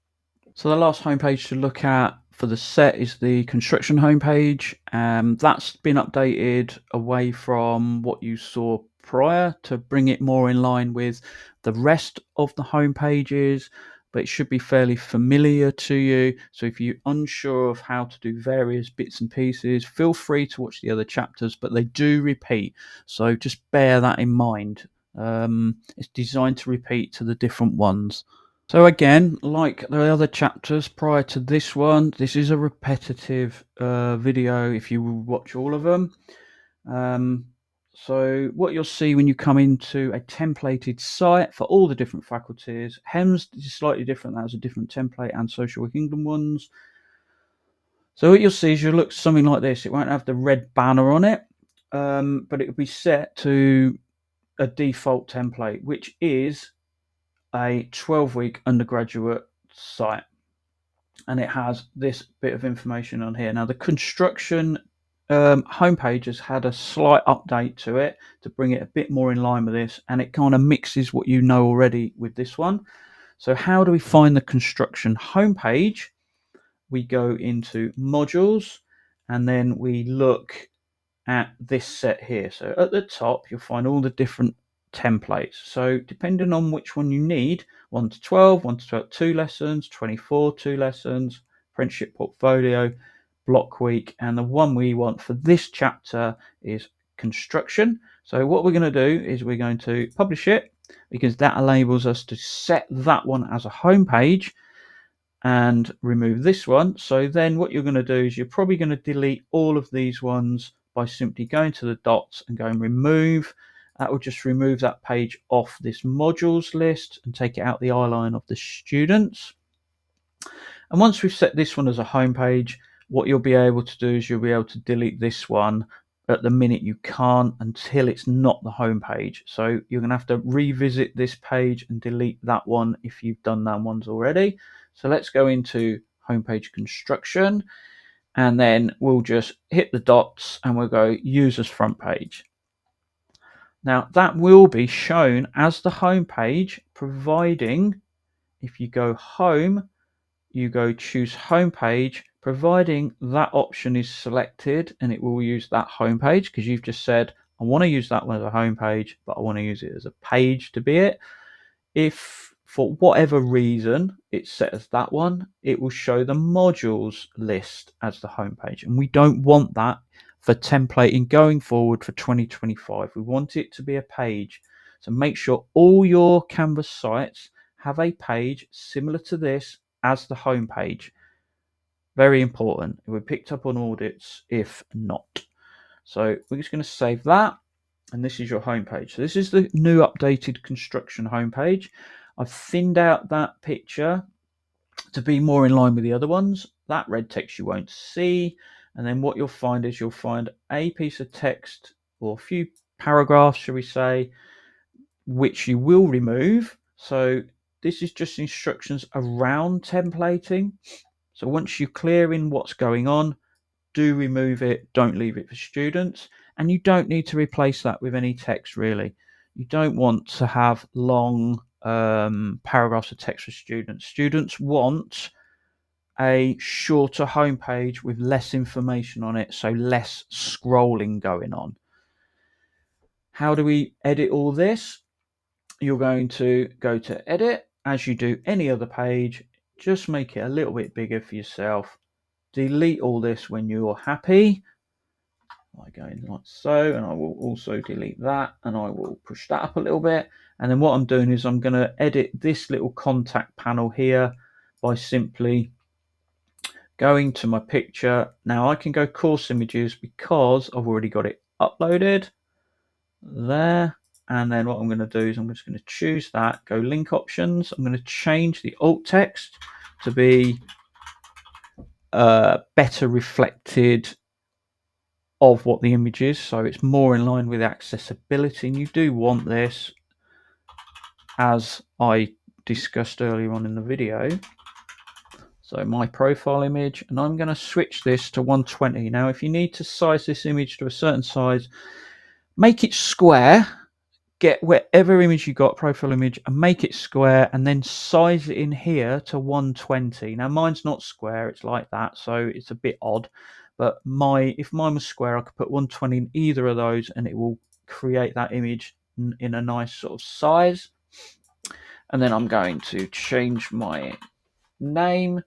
So the last homepage to look at for the set is the construction homepage. That's been updated away from what you saw prior to bring it more in line with the rest of the home pages, but it should be fairly familiar to you. So if you're unsure of how to do various bits and pieces, feel free to watch the other chapters, but they do repeat. So just bear that in mind It's designed to repeat to the different ones. So again, like the other chapters prior to this one, this is a repetitive video if you watch all of them. So what you'll see when you come into a templated site for all the different faculties, HEMS is slightly different. That has a different template, and Social Work England ones. So what you'll see is you'll look something like this. It won't have the red banner on it, but it will be set to a default template, which is a 12-week undergraduate site. And it has this bit of information on here. Now, the construction homepage has had a slight update to it to bring it a bit more in line with this, and it kind of mixes what you know already with this one. So how do we find the construction homepage? We go into modules, and then we look at this set here. So at the top, you'll find all the different templates. So depending on which one you need, 1 to 12, 1 to 12, 2 lessons, 24, 2 lessons, apprenticeship portfolio, block week, and the one we want for this chapter is construction. So what we're going to do is we're going to publish it, because that enables us to set that one as a home page and remove this one. So then what you're going to do is you're probably going to delete all of these ones by simply going to the dots and going remove. That will just remove that page off this modules list and take it out the eye line of the students. And once we've set this one as a home page, what you'll be able to do is you'll be able to delete this one. At the minute you can't until it's not the home page. So you're going to have to revisit this page and delete that one if you've done that ones already. So let's go into homepage construction, and then we'll just hit the dots and we'll go users front page. Now that will be shown as the home page, providing if you go home, you go choose home page, providing that option is selected, and it will use that home page, because you've just said, I want to use that one as a home page, but I want to use it as a page to be it. If for whatever reason it's set as that one, it will show the modules list as the home page, and we don't want that for templating going forward for 2025. We want it to be a page. So make sure all your Canvas sites have a page similar to this as the home page. Very important. It will be picked up on audits if not. So we're just going to save that, and this is your home page. So this is the new updated construction home page. I've thinned out that picture to be more in line with the other ones. That red text you won't see, and then what you'll find is you'll find a piece of text, or a few paragraphs, shall we say, which you will remove. So this is just instructions around templating. So once you're clear in what's going on, do remove it. Don't leave it for students. And you don't need to replace that with any text, really. You don't want to have long paragraphs of text for students. Students want a shorter homepage with less information on it, so less scrolling going on. How do we edit all this? You're going to go to edit, as you do any other page. Just make it a little bit bigger for yourself. Delete all this when you're happy by going like so, and I will also delete that, and I will push that up a little bit. And then what I'm doing is I'm going to edit this little contact panel here by simply going to my picture. Now I can go course images because I've already got it uploaded there. And then what I'm going to do is I'm just going to choose that, go link options. I'm going to change the alt text to be better reflected of what the image is, so it's more in line with accessibility. And you do want this, as I discussed earlier on in the video. So my profile image, and I'm going to switch this to 120. Now if you need to size this image to a certain size, make it square. Get whatever image you got, profile image, and make it square, and then size it in here to 120. Now mine's not square, it's like that, so it's a bit odd. But if mine was square, I could put 120 in either of those, and it will create that image in a nice sort of size. And then I'm going to change my name.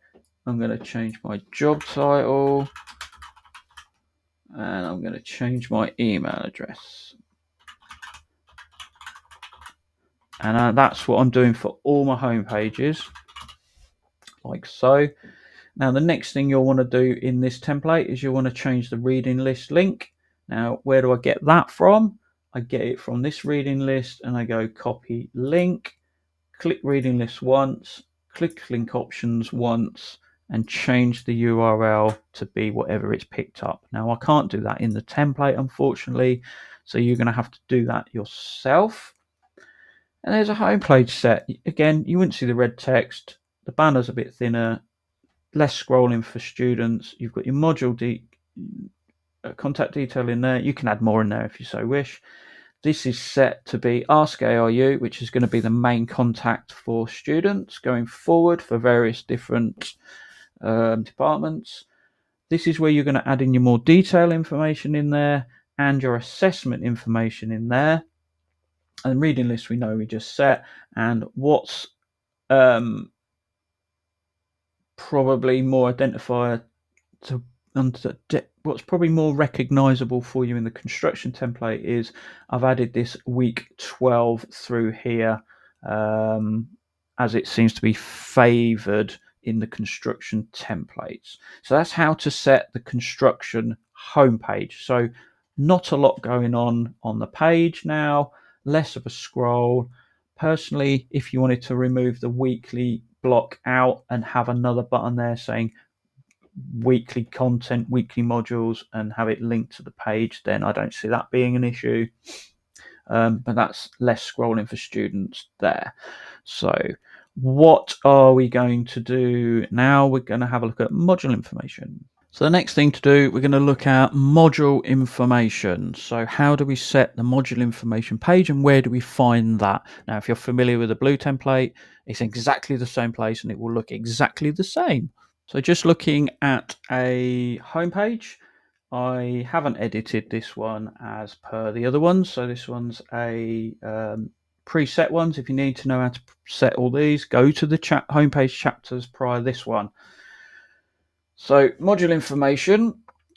I'm going to change my job title, and I'm going to change my email address. And that's what I'm doing for all my home pages, like so. Now, the next thing you'll want to do in this template is you'll want to change the reading list link. Now, where do I get that from? I get it from this reading list, and I go copy link, click reading list once, click link options once, and change the URL to be whatever it's picked up. Now, I can't do that in the template, unfortunately, so you're going to have to do that yourself. And there's a home page set. Again, you wouldn't see the red text. The banner's a bit thinner, less scrolling for students. You've got your module contact detail in there. You can add more in there if you so wish. This is set to be Ask ARU, which is going to be the main contact for students going forward for various different departments. This is where you're going to add in your more detailed information in there and your assessment information in there. And reading list we know we just set. And what's probably more identifier to what's probably more recognizable for you in the construction template is I've added this week 12 through here, as it seems to be favored in the construction templates. So that's how to set the construction homepage. So not a lot going on the page now, less of a scroll. Personally, if you wanted to remove the weekly block out and have another button there saying weekly content, weekly modules, and have it linked to the page, then I don't see that being an issue. But that's less scrolling for students there. So what are we going to do now? We're going to have a look at module information. So the next thing to do, we're going to look at module information. So how do we set the module information page and where do we find that? Now, if you're familiar with the blue template, it's exactly the same place and it will look exactly the same. So just looking at a homepage, I haven't edited this one as per the other ones. So this one's a preset ones. If you need to know how to set all these, go to the homepage chapters prior to this one. So module information,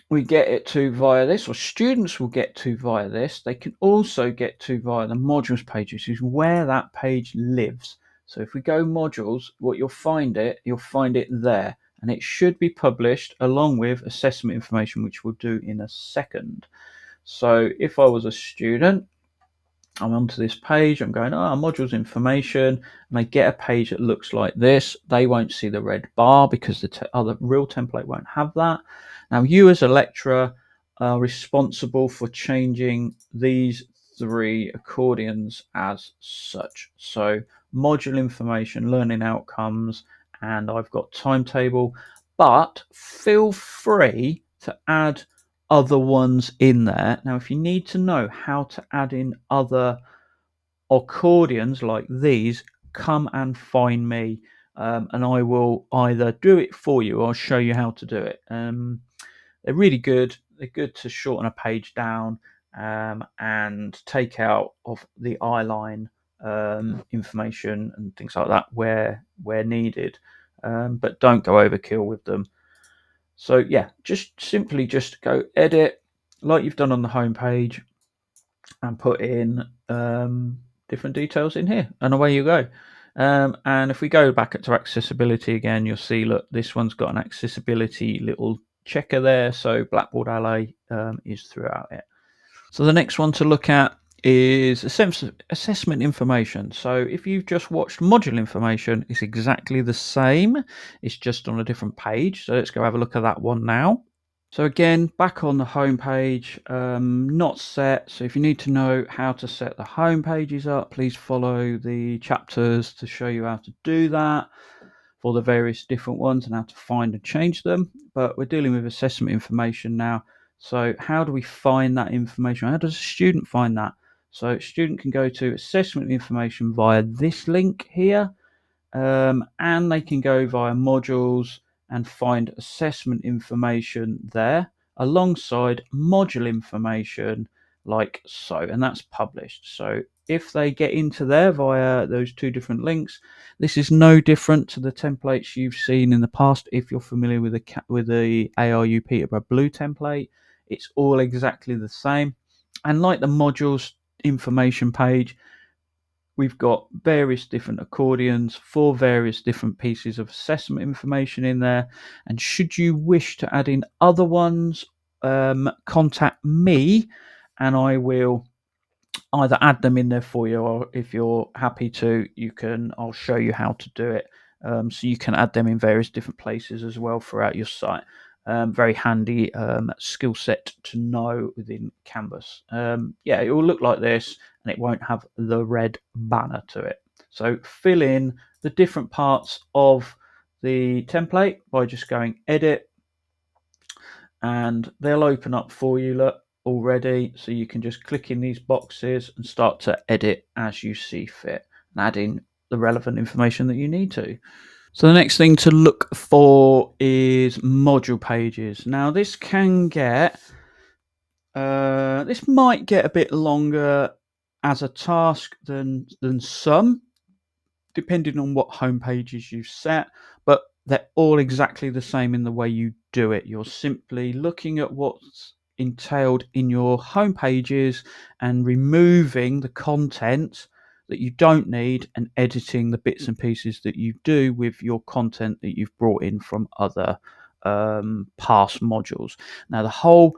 we get it to via this, or students will get to via this. They can also get to via the modules page, which is where that page lives. So if we go modules, what you'll find it there, and it should be published along with assessment information, which we'll do in a second. So if I was a student, I'm onto this page, I'm going, modules information, and I get a page that looks like this. They won't see the red bar because the other real template won't have that. Now, you as a lecturer are responsible for changing these 3 accordions as such. So module information, learning outcomes, and I've got timetable, but feel free to add other ones in there. Now, if you need to know how to add in other accordions like these, come and find me, and I will either do it for you or show you how to do it. They're really good. They're good to shorten a page down and take out of the eyeline information and things like that where needed, but don't go overkill with them. So yeah, just simply go edit like you've done on the home page and put in different details in here, and away you go. And if we go back to accessibility again, you'll see, look, this one's got an accessibility little checker there, so Blackboard Ally is throughout it. So the next one to look at is assessment information. So if you've just watched module information, it's exactly the same. It's just on a different page. So let's go have a look at that one now. So again, back on the home page, not set. So if you need to know how to set the home pages up, please follow the chapters to show you how to do that for the various different ones and how to find and change them. But we're dealing with assessment information now. So how do we find that information? How does a student find that? So a student can go to assessment information via this link here, and they can go via modules and find assessment information there alongside module information like so, and that's published. So if they get into there via those 2 different links, this is no different to the templates you've seen in the past. If you're familiar with the ARU Peterborough blue template, it's all exactly the same. And like the modules information page, We've got various different accordions for various different pieces of assessment information in there. And should you wish to add in other ones, contact me and I will either add them in there for you, or if you're happy to, I'll show you how to do it. So you can add them in various different places as well throughout your site. Very handy skill set to know within Canvas. Yeah, it will look like this and it won't have the red banner to it. So fill in the different parts of the template by just going edit, and they'll open up for you, look, already, so you can just click in these boxes and start to edit as you see fit and add in the relevant information that you need to. So the next thing to look for is module pages. Now this can get this might get a bit longer as a task than some, depending on what home pages you've set, but they're all exactly the same in the way you do it. You're simply looking at what's entailed in your home pages and removing the content that you don't need and editing the bits and pieces that you do with your content that you've brought in from other past modules. Now the whole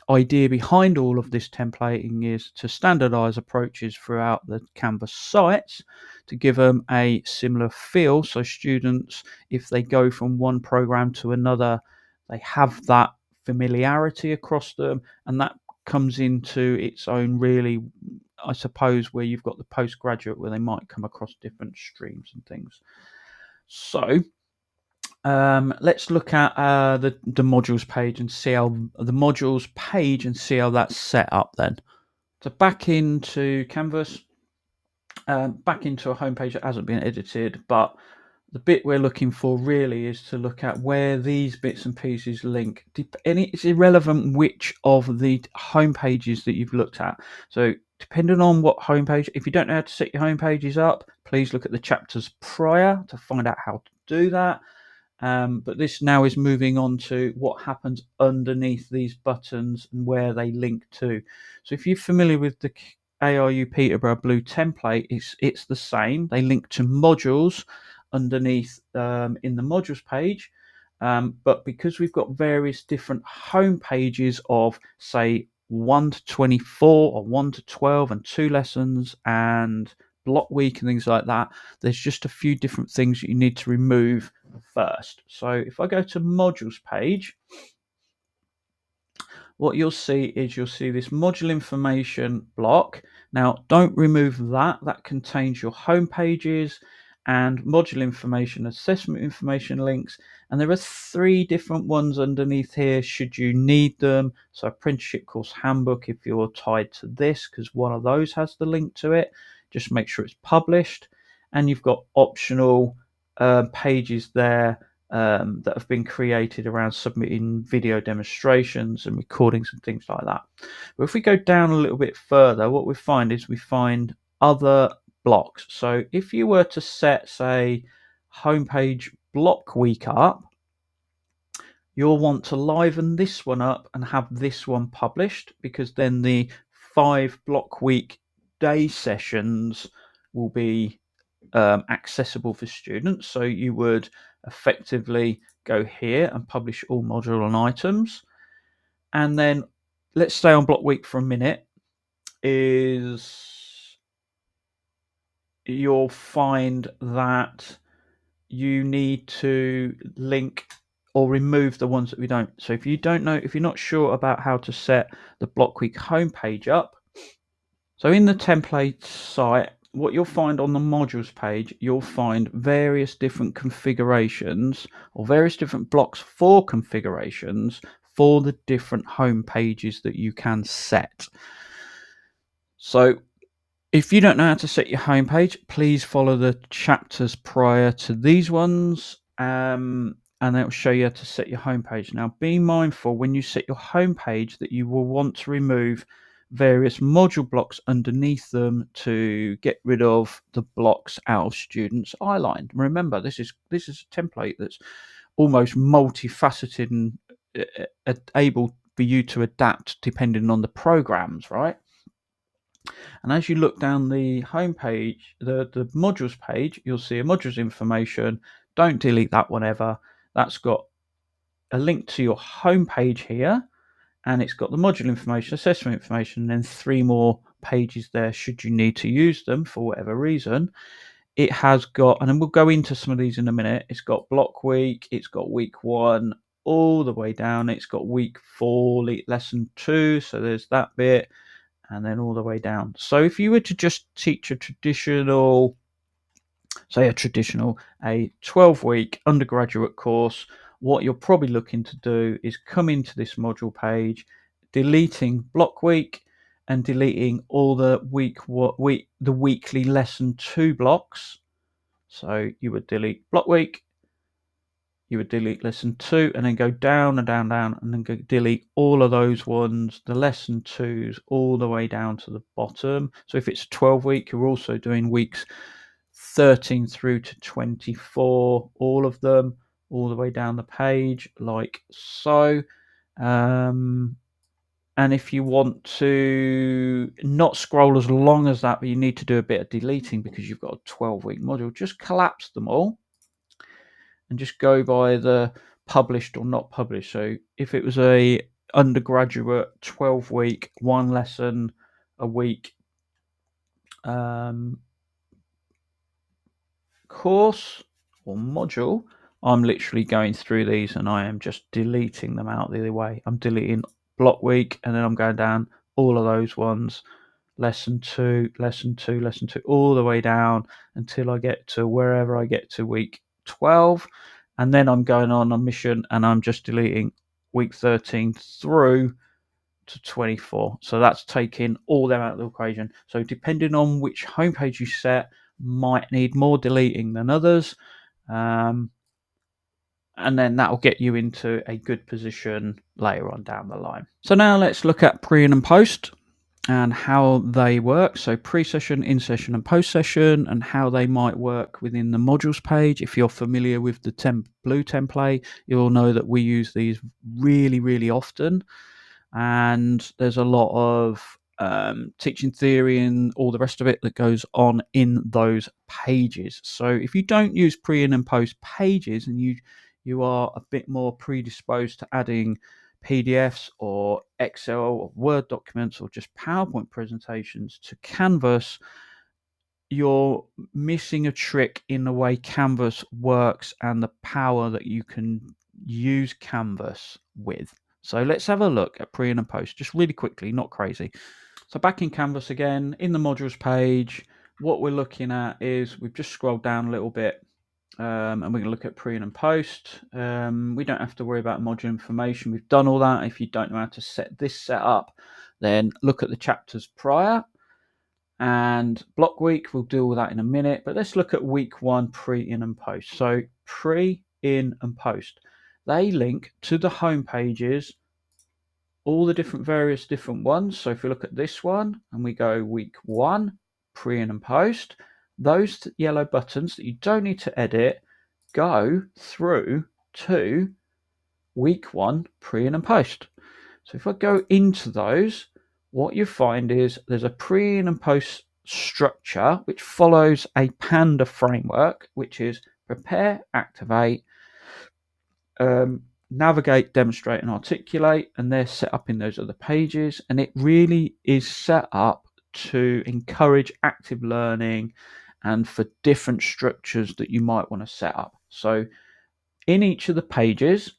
idea behind all of this templating is to standardize approaches throughout the Canvas sites to give them a similar feel, so students, if they go from one program to another, they have that familiarity across them, and that comes into its own, really, I suppose, where you've got the postgraduate where they might come across different streams and things. So let's look at the modules page and see how that's set up then. So back into Canvas, back into a home page that hasn't been edited, but the bit we're looking for really is to look at where these bits and pieces link. And it's irrelevant which of the home pages that you've looked at. So depending on what home page, if you don't know how to set your home pages up, please look at the chapters prior to find out how to do that. But this now is moving on to what happens underneath these buttons and where they link to. So if you're familiar with the ARU Peterborough blue template, it's the same. They link to modules underneath in the modules page. But because we've got various different home pages of, say, 1 to 24 or 1 to 12 and 2 lessons and block week and things like that, there's just a few different things that you need to remove first. So if I go to modules page, what you'll see is this module information block. Now don't remove that. That contains your home pages and module information, assessment information links, and there are 3 different ones underneath here should you need them. So apprenticeship course handbook, if you're tied to this, because one of those has the link to it, just make sure it's published. And you've got optional pages there that have been created around submitting video demonstrations and recordings and things like that. But if we go down a little bit further, what we find other blocks. So if you were to set, say, homepage block week up, you'll want to liven this one up and have this one published, because then the 5 block week day sessions will be accessible for students. So you would effectively go here and publish all module and items, and then let's stay on block week for a minute. You'll find that you need to link or remove the ones that we don't. So if you're not sure about how to set the block week homepage up, so in the template site, what you'll find on the modules page, you'll find various different configurations or various different blocks for configurations for the different home pages that you can set. So if you don't know how to set your home page, please follow the chapters prior to these ones, and it will show you how to set your home page. Now, be mindful when you set your home page that you will want to remove various module blocks underneath them to get rid of the blocks out of students' eye line. Remember, this is a template that's almost multifaceted and able for you to adapt depending on the programs, right? And as you look down the home page, the modules page, you'll see a modules information. Don't delete that one ever. That's got a link to your home page here, and it's got the module information, assessment information, and then 3 more pages there should you need to use them for whatever reason. It has got, and then we'll go into some of these in a minute, it's got block week, it's got week 1 all the way down, it's got week 4 lesson 2, so there's that bit, and then all the way down. So if you were to just teach a traditional, say a 12-week undergraduate course, what you're probably looking to do is come into this module page, deleting block week and deleting all the the weekly lesson 2 blocks. So you would delete block week, you would delete lesson 2, and then go down and down, and then go delete all of those ones, the lesson 2s, all the way down to the bottom. So if it's a 12-week, you're also doing weeks 13 through to 24, all of them, all the way down the page, like so. And if you want to not scroll as long as that, but you need to do a bit of deleting because you've got a 12-week module, just collapse them all and just go by the published or not published. So if it was a undergraduate 12-week, 1 lesson a week course or module, I'm literally going through these and I am just deleting them out the other way. I'm deleting block week, and then I'm going down all of those ones, lesson 2, lesson 2, lesson 2, all the way down until I get to wherever I get to week 12, and then I'm going on a mission and I'm just deleting week 13 through to 24. So that's taking all them out of the equation. So depending on which homepage you set, might need more deleting than others, and then that will get you into a good position later on down the line. So now let's look at pre and post and how they work. So pre-session, in-session and post-session, and how they might work within the modules page. If you're familiar with the blue template, you'll know that we use these really, really often, and there's a lot of teaching theory and all the rest of it that goes on in those pages. So if you don't use pre and post pages, and you are a bit more predisposed to adding PDFs or Excel or Word documents or just PowerPoint presentations to Canvas, you're missing a trick in the way Canvas works and the power that you can use Canvas with. So let's have a look at pre and post, just really quickly, not crazy. So back in Canvas again, in the modules page, what we're looking at is we've just scrolled down a little bit, and we're going to look at pre and post. We don't have to worry about module information. We've done all that. If you don't know how to set this set up, then look at the chapters prior. And block week, we'll deal with that in a minute. But let's look at week 1, pre, in, and post. So pre, in, and post. They link to the home pages, all the various different ones. So if we look at this one and we go week 1, pre, in, and post, those yellow buttons that you don't need to edit go through to week 1, pre, in, and post. So if I go into those, what you find is there's a pre and post structure which follows a Panda framework, which is prepare, activate, navigate, demonstrate, and articulate, and they're set up in those other pages. And it really is set up to encourage active learning and for different structures that you might want to set up. So in each of the pages,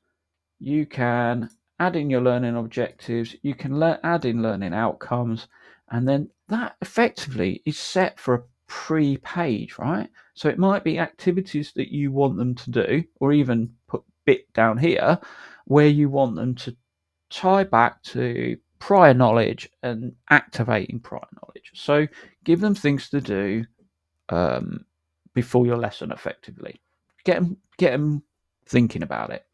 you can add in your learning objectives, you can add in learning outcomes, and then that effectively is set for a pre-page, right? So it might be activities that you want them to do, or even put bit down here where you want them to tie back to prior knowledge and activating prior knowledge. So give them things to do before your lesson effectively. Get them thinking about it.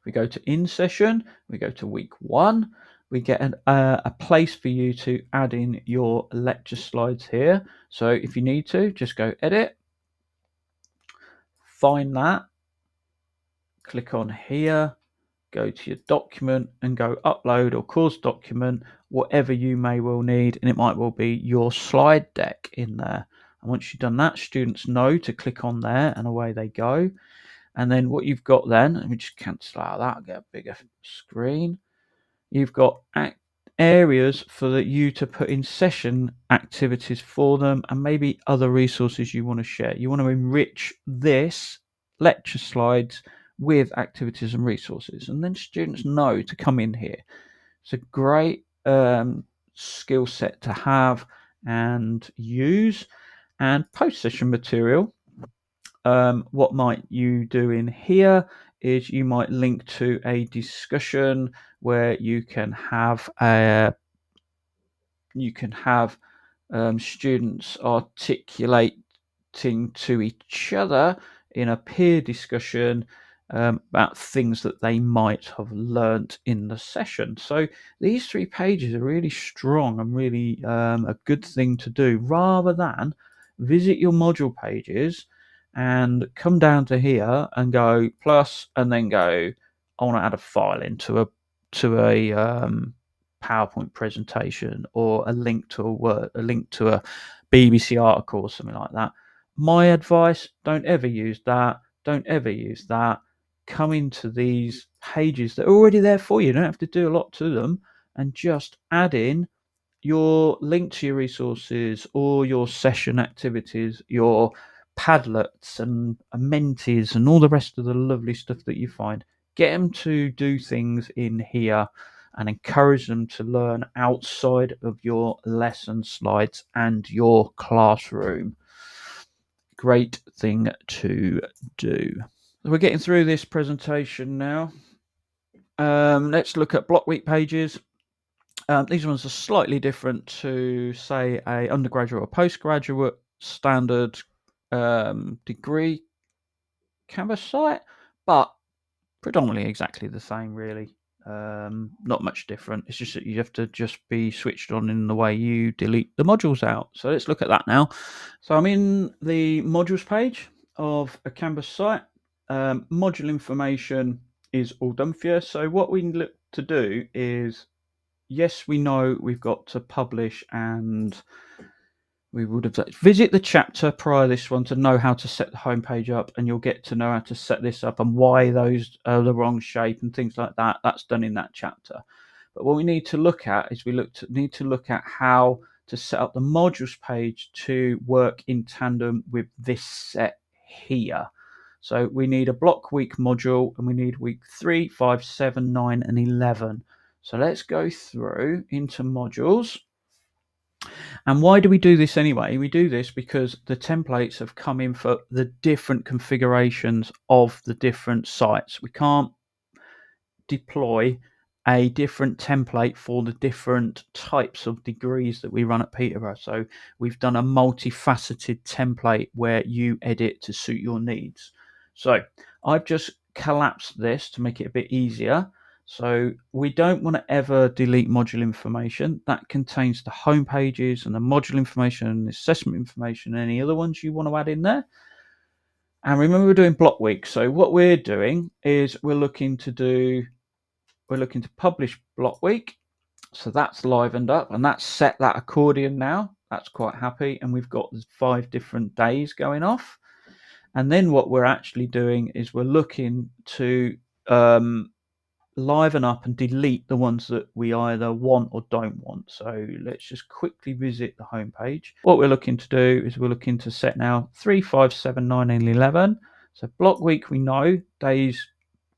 We go to in session, we go to week 1, we get a place for you to add in your lecture slides here. So if you need to, just go edit, find that, click on here, go to your document and go upload or course document, whatever you may well need, and it might well be your slide deck in there. And once you've done that, students know to click on there and away they go. And then what you've got then, let me just cancel out that, get a bigger screen. You've got areas for you to put in session activities for them and maybe other resources you want to share. You want to enrich this lecture slides with activities and resources, and then students know to come in here. It's a great skill set to have and use. And post-session material, what might you do in here is you might link to a discussion where you can have students articulating to each other in a peer discussion about things that they might have learnt in the session. So these 3 pages are really strong and really a good thing to do, rather than visit your module pages and come down to here and go plus and then go, I want to add a file into a PowerPoint presentation or a link to a BBC article or something like that. My advice, don't ever use that. Don't ever use that. Come into these pages that are already there for you. You don't have to do a lot to them, and just add in your link to your resources or your session activities, your Padlets and Mentees and all the rest of the lovely stuff that you find. Get them to do things in here and encourage them to learn outside of your lesson slides and your classroom. Great thing to do. We're getting through this presentation now. Let's look at block week pages. These ones are slightly different to, say, a undergraduate or postgraduate standard degree Canvas site, but predominantly exactly the same, really. Not much different. It's just that you have to just be switched on in the way you delete the modules out. So let's look at that now. So I'm in the modules page of a Canvas site. Module information is all done for you. So what we look to do is, yes, we know we've got to publish, and we would have visit the chapter prior to this one to know how to set the homepage up, and you'll get to know how to set this up and why those are the wrong shape and things like that. That's done in that chapter. But what we need to look at is need to look at how to set up the modules page to work in tandem with this set here. So we need a block week module, and we need week 3, 5, 7, 9, and 11. So let's go through into modules. And why do we do this anyway? We do this because the templates have come in for the different configurations of the different sites. We can't deploy a different template for the different types of degrees that we run at Peterborough. So we've done a multifaceted template where you edit to suit your needs. So I've just collapsed this to make it a bit easier. So we don't want to ever delete module information. That contains the home pages and the module information and the assessment information and any other ones you want to add in there. And remember, we're doing block week. So what we're doing is we're looking to publish block week. So that's livened up, and that's set that accordion now. That's quite happy. And we've got 5 different days going off. And then what we're actually doing is we're looking to liven up and delete the ones that we either want or don't want. So let's just quickly visit the home page. What we're looking to do is we're looking to set now 3, 5, 7, 9, and 11. So block week, we know days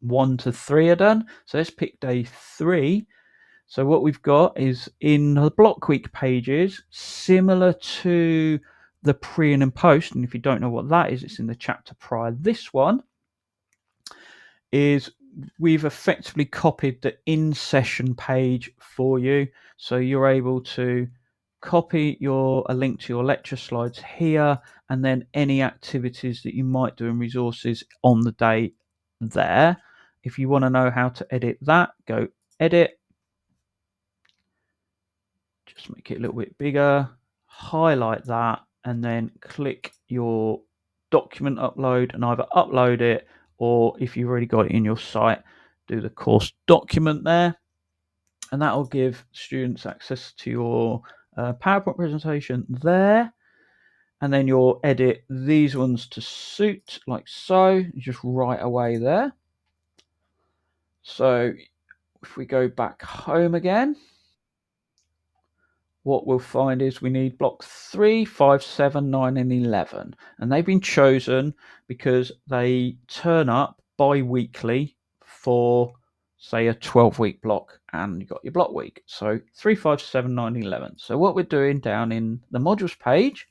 1 to 3 are done. So let's pick day 3. So what we've got is in the block week pages, similar to the pre and post. And if you don't know what that is, it's in the chapter prior. This one is we've effectively copied the in-session page for you. So you're able to copy a link to your lecture slides here, and then any activities that you might do and resources on the day there. If you want to know how to edit that, go edit. Just make it a little bit bigger, highlight that, and then click your document upload and either upload it, or if you've already got it in your site, do the course document there, and that will give students access to your PowerPoint presentation there. And then you'll edit these ones to suit, like so, just right away there. So if we go back home again, what we'll find is we need block 3, 5, 7, 9, and 11. And they've been chosen because they turn up bi-weekly for, say, a 12-week block, and you've got your block week. So 3, 5, 7, 9, 11. So what we're doing down in the modules page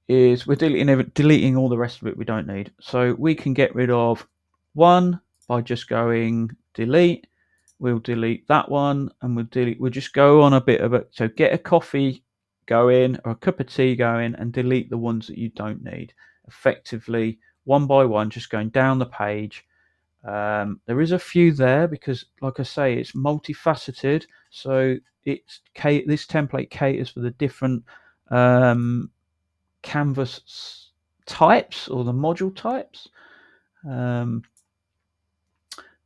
is we're deleting all the rest of it we don't need. So we can get rid of 1 by just going delete. We'll delete that one, and we'll just go on a bit of it. So get a coffee going or a cup of tea going and delete the ones that you don't need. Effectively, one by one, just going down the page. There is a few there because, like I say, it's multifaceted. So this template caters for the different canvas types or the module types.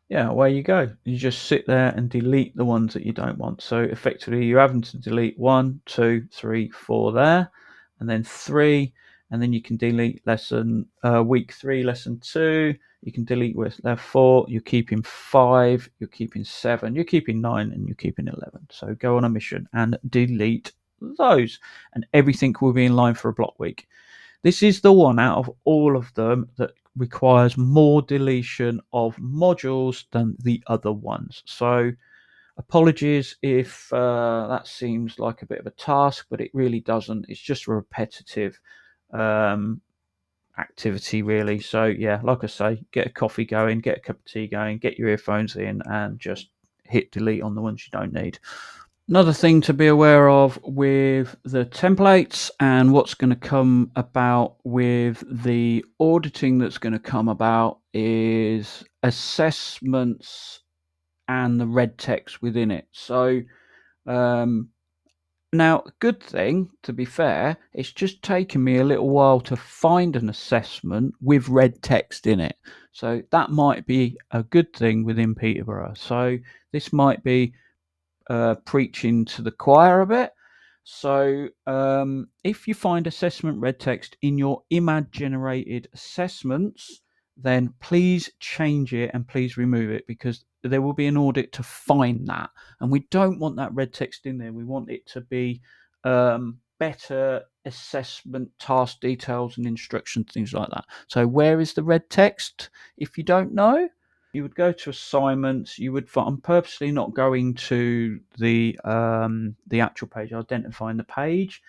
Yeah, away you go. You just sit there and delete the ones that you don't want. So effectively, you're having to delete 1, 2, 3, 4 there, and then 3, and then you can delete week 3, lesson 2. You can delete with 4. You're keeping 5. You're keeping 7. You're keeping 9, and you're keeping 11. So go on a mission and delete those, and everything will be in line for a block week. This is the one out of all of them that requires more deletion of modules than the other ones. So apologies if that seems like a bit of a task, but it really doesn't. It's just a repetitive activity, really. So yeah, like I say, get a coffee going, get a cup of tea going, get your earphones in, and just hit delete on the ones you don't need. Another thing to be aware of with the templates and what's going to come about with the auditing that's going to come about is assessments and the red text within it. So now, good thing, to be fair, it's just taken me a little while to find an assessment with red text in it. So that might be a good thing within Peterborough. So this might be preaching to the choir a bit. So if you find assessment red text in your IMAD generated assessments, then please change it and please remove it, because there will be an audit to find that, and we don't want that red text in there. We want it to be better assessment task details and instructions, things like that. So where is the red text? If you don't know, you would go to assignments. You would. I'm purposely not going to the actual page, identifying the page,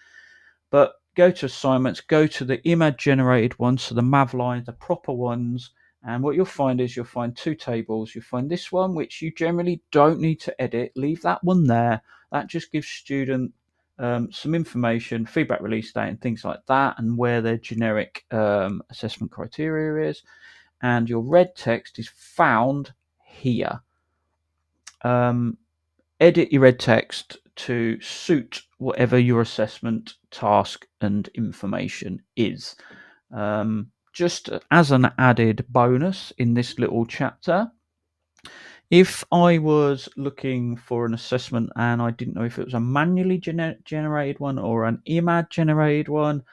but go to assignments. Go to the IMAD generated ones, so the MAV lines, the proper ones. And what you'll find is you'll find 2 tables. You'll find this one, which you generally don't need to edit. Leave that one there. That just gives student some information, feedback release date, and things like that, and where their generic assessment criteria is. And your red text is found here. Edit your red text to suit whatever your assessment task and information is. Just as an added bonus in this little chapter, if I was looking for an assessment and I didn't know if it was a manually generated one or an IMAD generated one,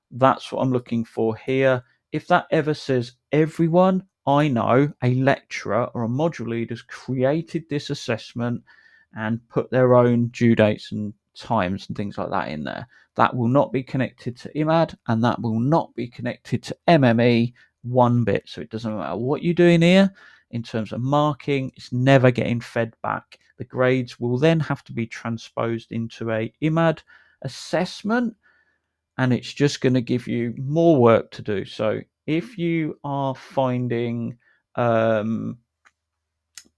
that's what I'm looking for here. If that ever says everyone I know, a lecturer or a module leader, has created this assessment and put their own due dates and times and things like that in there, that will not be connected to IMAD, and that will not be connected to MME one bit. So it doesn't matter what you're doing here in terms of marking, it's never getting fed back. The grades will then have to be transposed into a IMAD assessment, and it's just going to give you more work to do. So if you are finding the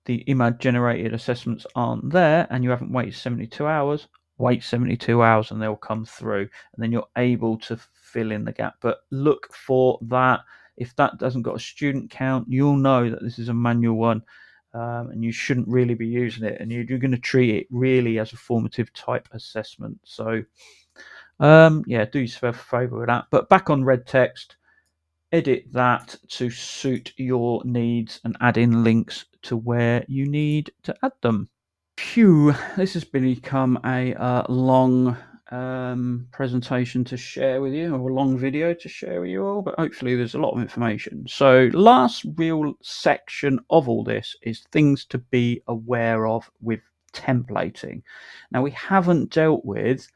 IMAD generated assessments aren't there and you haven't waited 72 hours, wait 72 hours and they'll come through, and then you're able to fill in the gap. But look for that. If that doesn't got a student count, you'll know that this is a manual one, and you shouldn't really be using it, and you're going to treat it really as a formative type assessment. So yeah, do yourself a favour with that. But back on red text, edit that to suit your needs and add in links to where you need to add them. Phew, this has become a long presentation to share with you, or a long video to share with you all, but hopefully there's a lot of information. So last real section of all this is things to be aware of with templating. Now, we haven't dealt with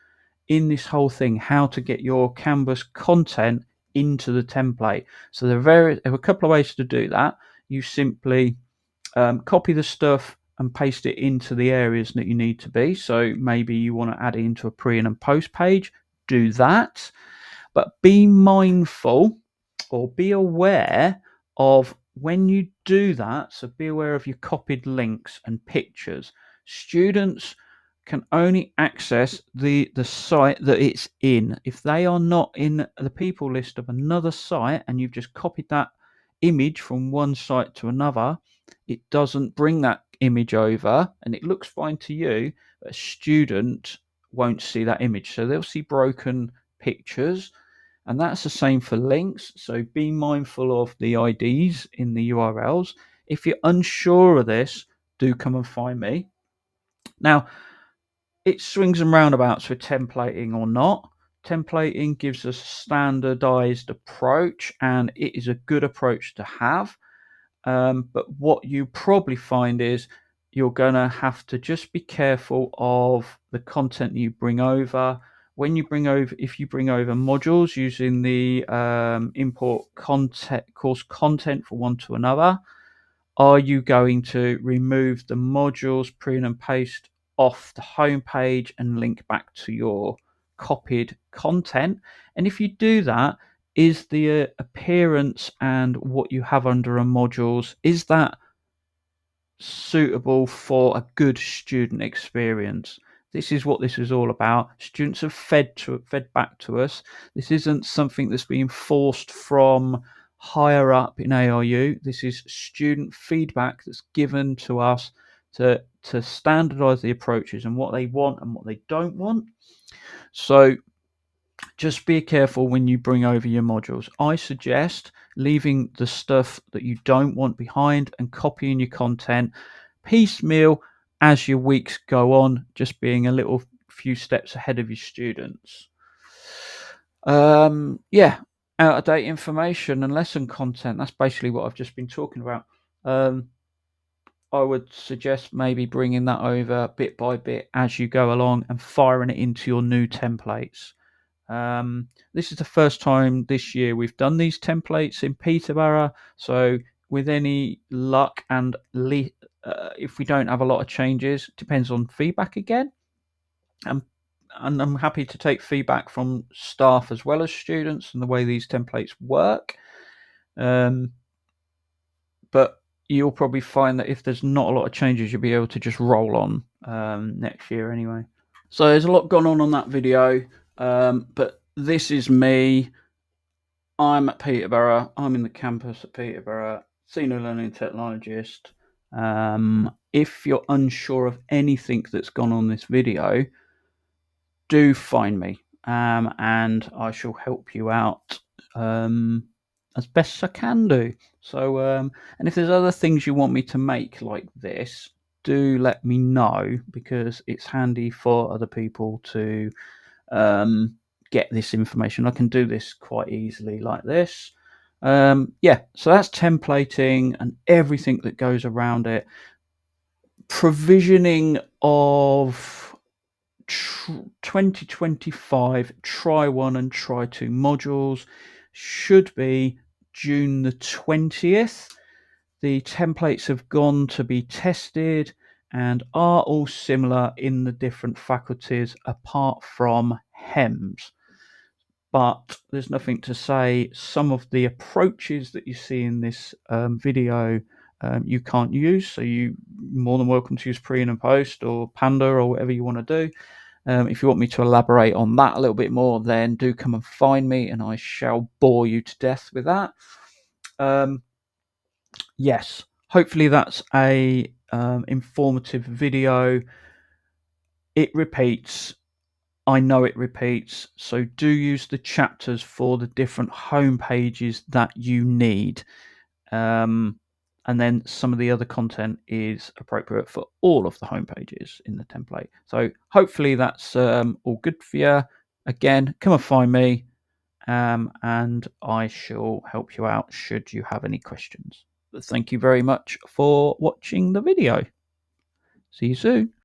in this whole thing how to get your Canvas content into the template. So there are a couple of ways to do that. You simply copy the stuff and paste it into the areas that you need to be. So maybe you want to add it into a pre and post page, do that. But be mindful or be aware of when you do that. So be aware of your copied links and pictures. Students can only access the site that it's in. If they are not in the people list of another site and you've just copied that image from one site to another, it doesn't bring that image over, and it looks fine to you, but a student won't see that image. So they'll see broken pictures, and that's the same for links. So be mindful of the IDs in the URLs. If you're unsure of this, do come and find me. Now, it swings and roundabouts with templating or not. Templating gives us a standardized approach, and it is a good approach to have. But what you probably find is you're going to have to just be careful of the content you bring over. When you bring over, if you bring over modules using the import content course content from one to another, are you going to remove the modules, print and paste off the home page and link back to your copied content? And if you do that, is the appearance and what you have under a modules, is that suitable for a good student experience? This is what this is all about. Students have fed back to us. This isn't something that's being forced from higher up in ARU. This is student feedback that's given to us to standardize the approaches and what they want and what they don't want. So just be careful when you bring over your modules. I suggest leaving the stuff that you don't want behind and copying your content piecemeal as your weeks go on, just being a little few steps ahead of your students. Yeah, out of date information and lesson content. That's basically what I've just been talking about. I would suggest maybe bringing that over bit by bit as you go along and firing it into your new templates. This is the first time this year we've done these templates in Peterborough, so with any luck and if we don't have a lot of changes, depends on feedback again. And I'm happy to take feedback from staff as well as students and the way these templates work. But you'll probably find that if there's not a lot of changes, you'll be able to just roll on next year anyway. So there's a lot gone on that video, but this is me. I'm at Peterborough. I'm in the campus at Peterborough, senior learning technologist. If you're unsure of anything that's gone on this video, do find me, and I shall help you out as best I can do. So, and if there's other things you want me to make like this, do let me know, because it's handy for other people to get this information. I can do this quite easily like this. Yeah, so that's templating and everything that goes around it. Provisioning of 2025 try 1 and try 2 modules should be June the 20th. The templates have gone to be tested and are all similar in the different faculties apart from HEMS. But there's nothing to say some of the approaches that you see in this video you can't use, so you're more than welcome to use pre and post or Panda or whatever you want to do. If you want me to elaborate on that a little bit more, then do come and find me and I shall bore you to death with that. Yes, hopefully that's a informative video. It repeats. I know it repeats, so do use the chapters for the different home pages that you need. And then some of the other content is appropriate for all of the home pages in the template. So hopefully that's all good for you. Again, come and find me, and I shall help you out should you have any questions. But thank you very much for watching the video. See you soon.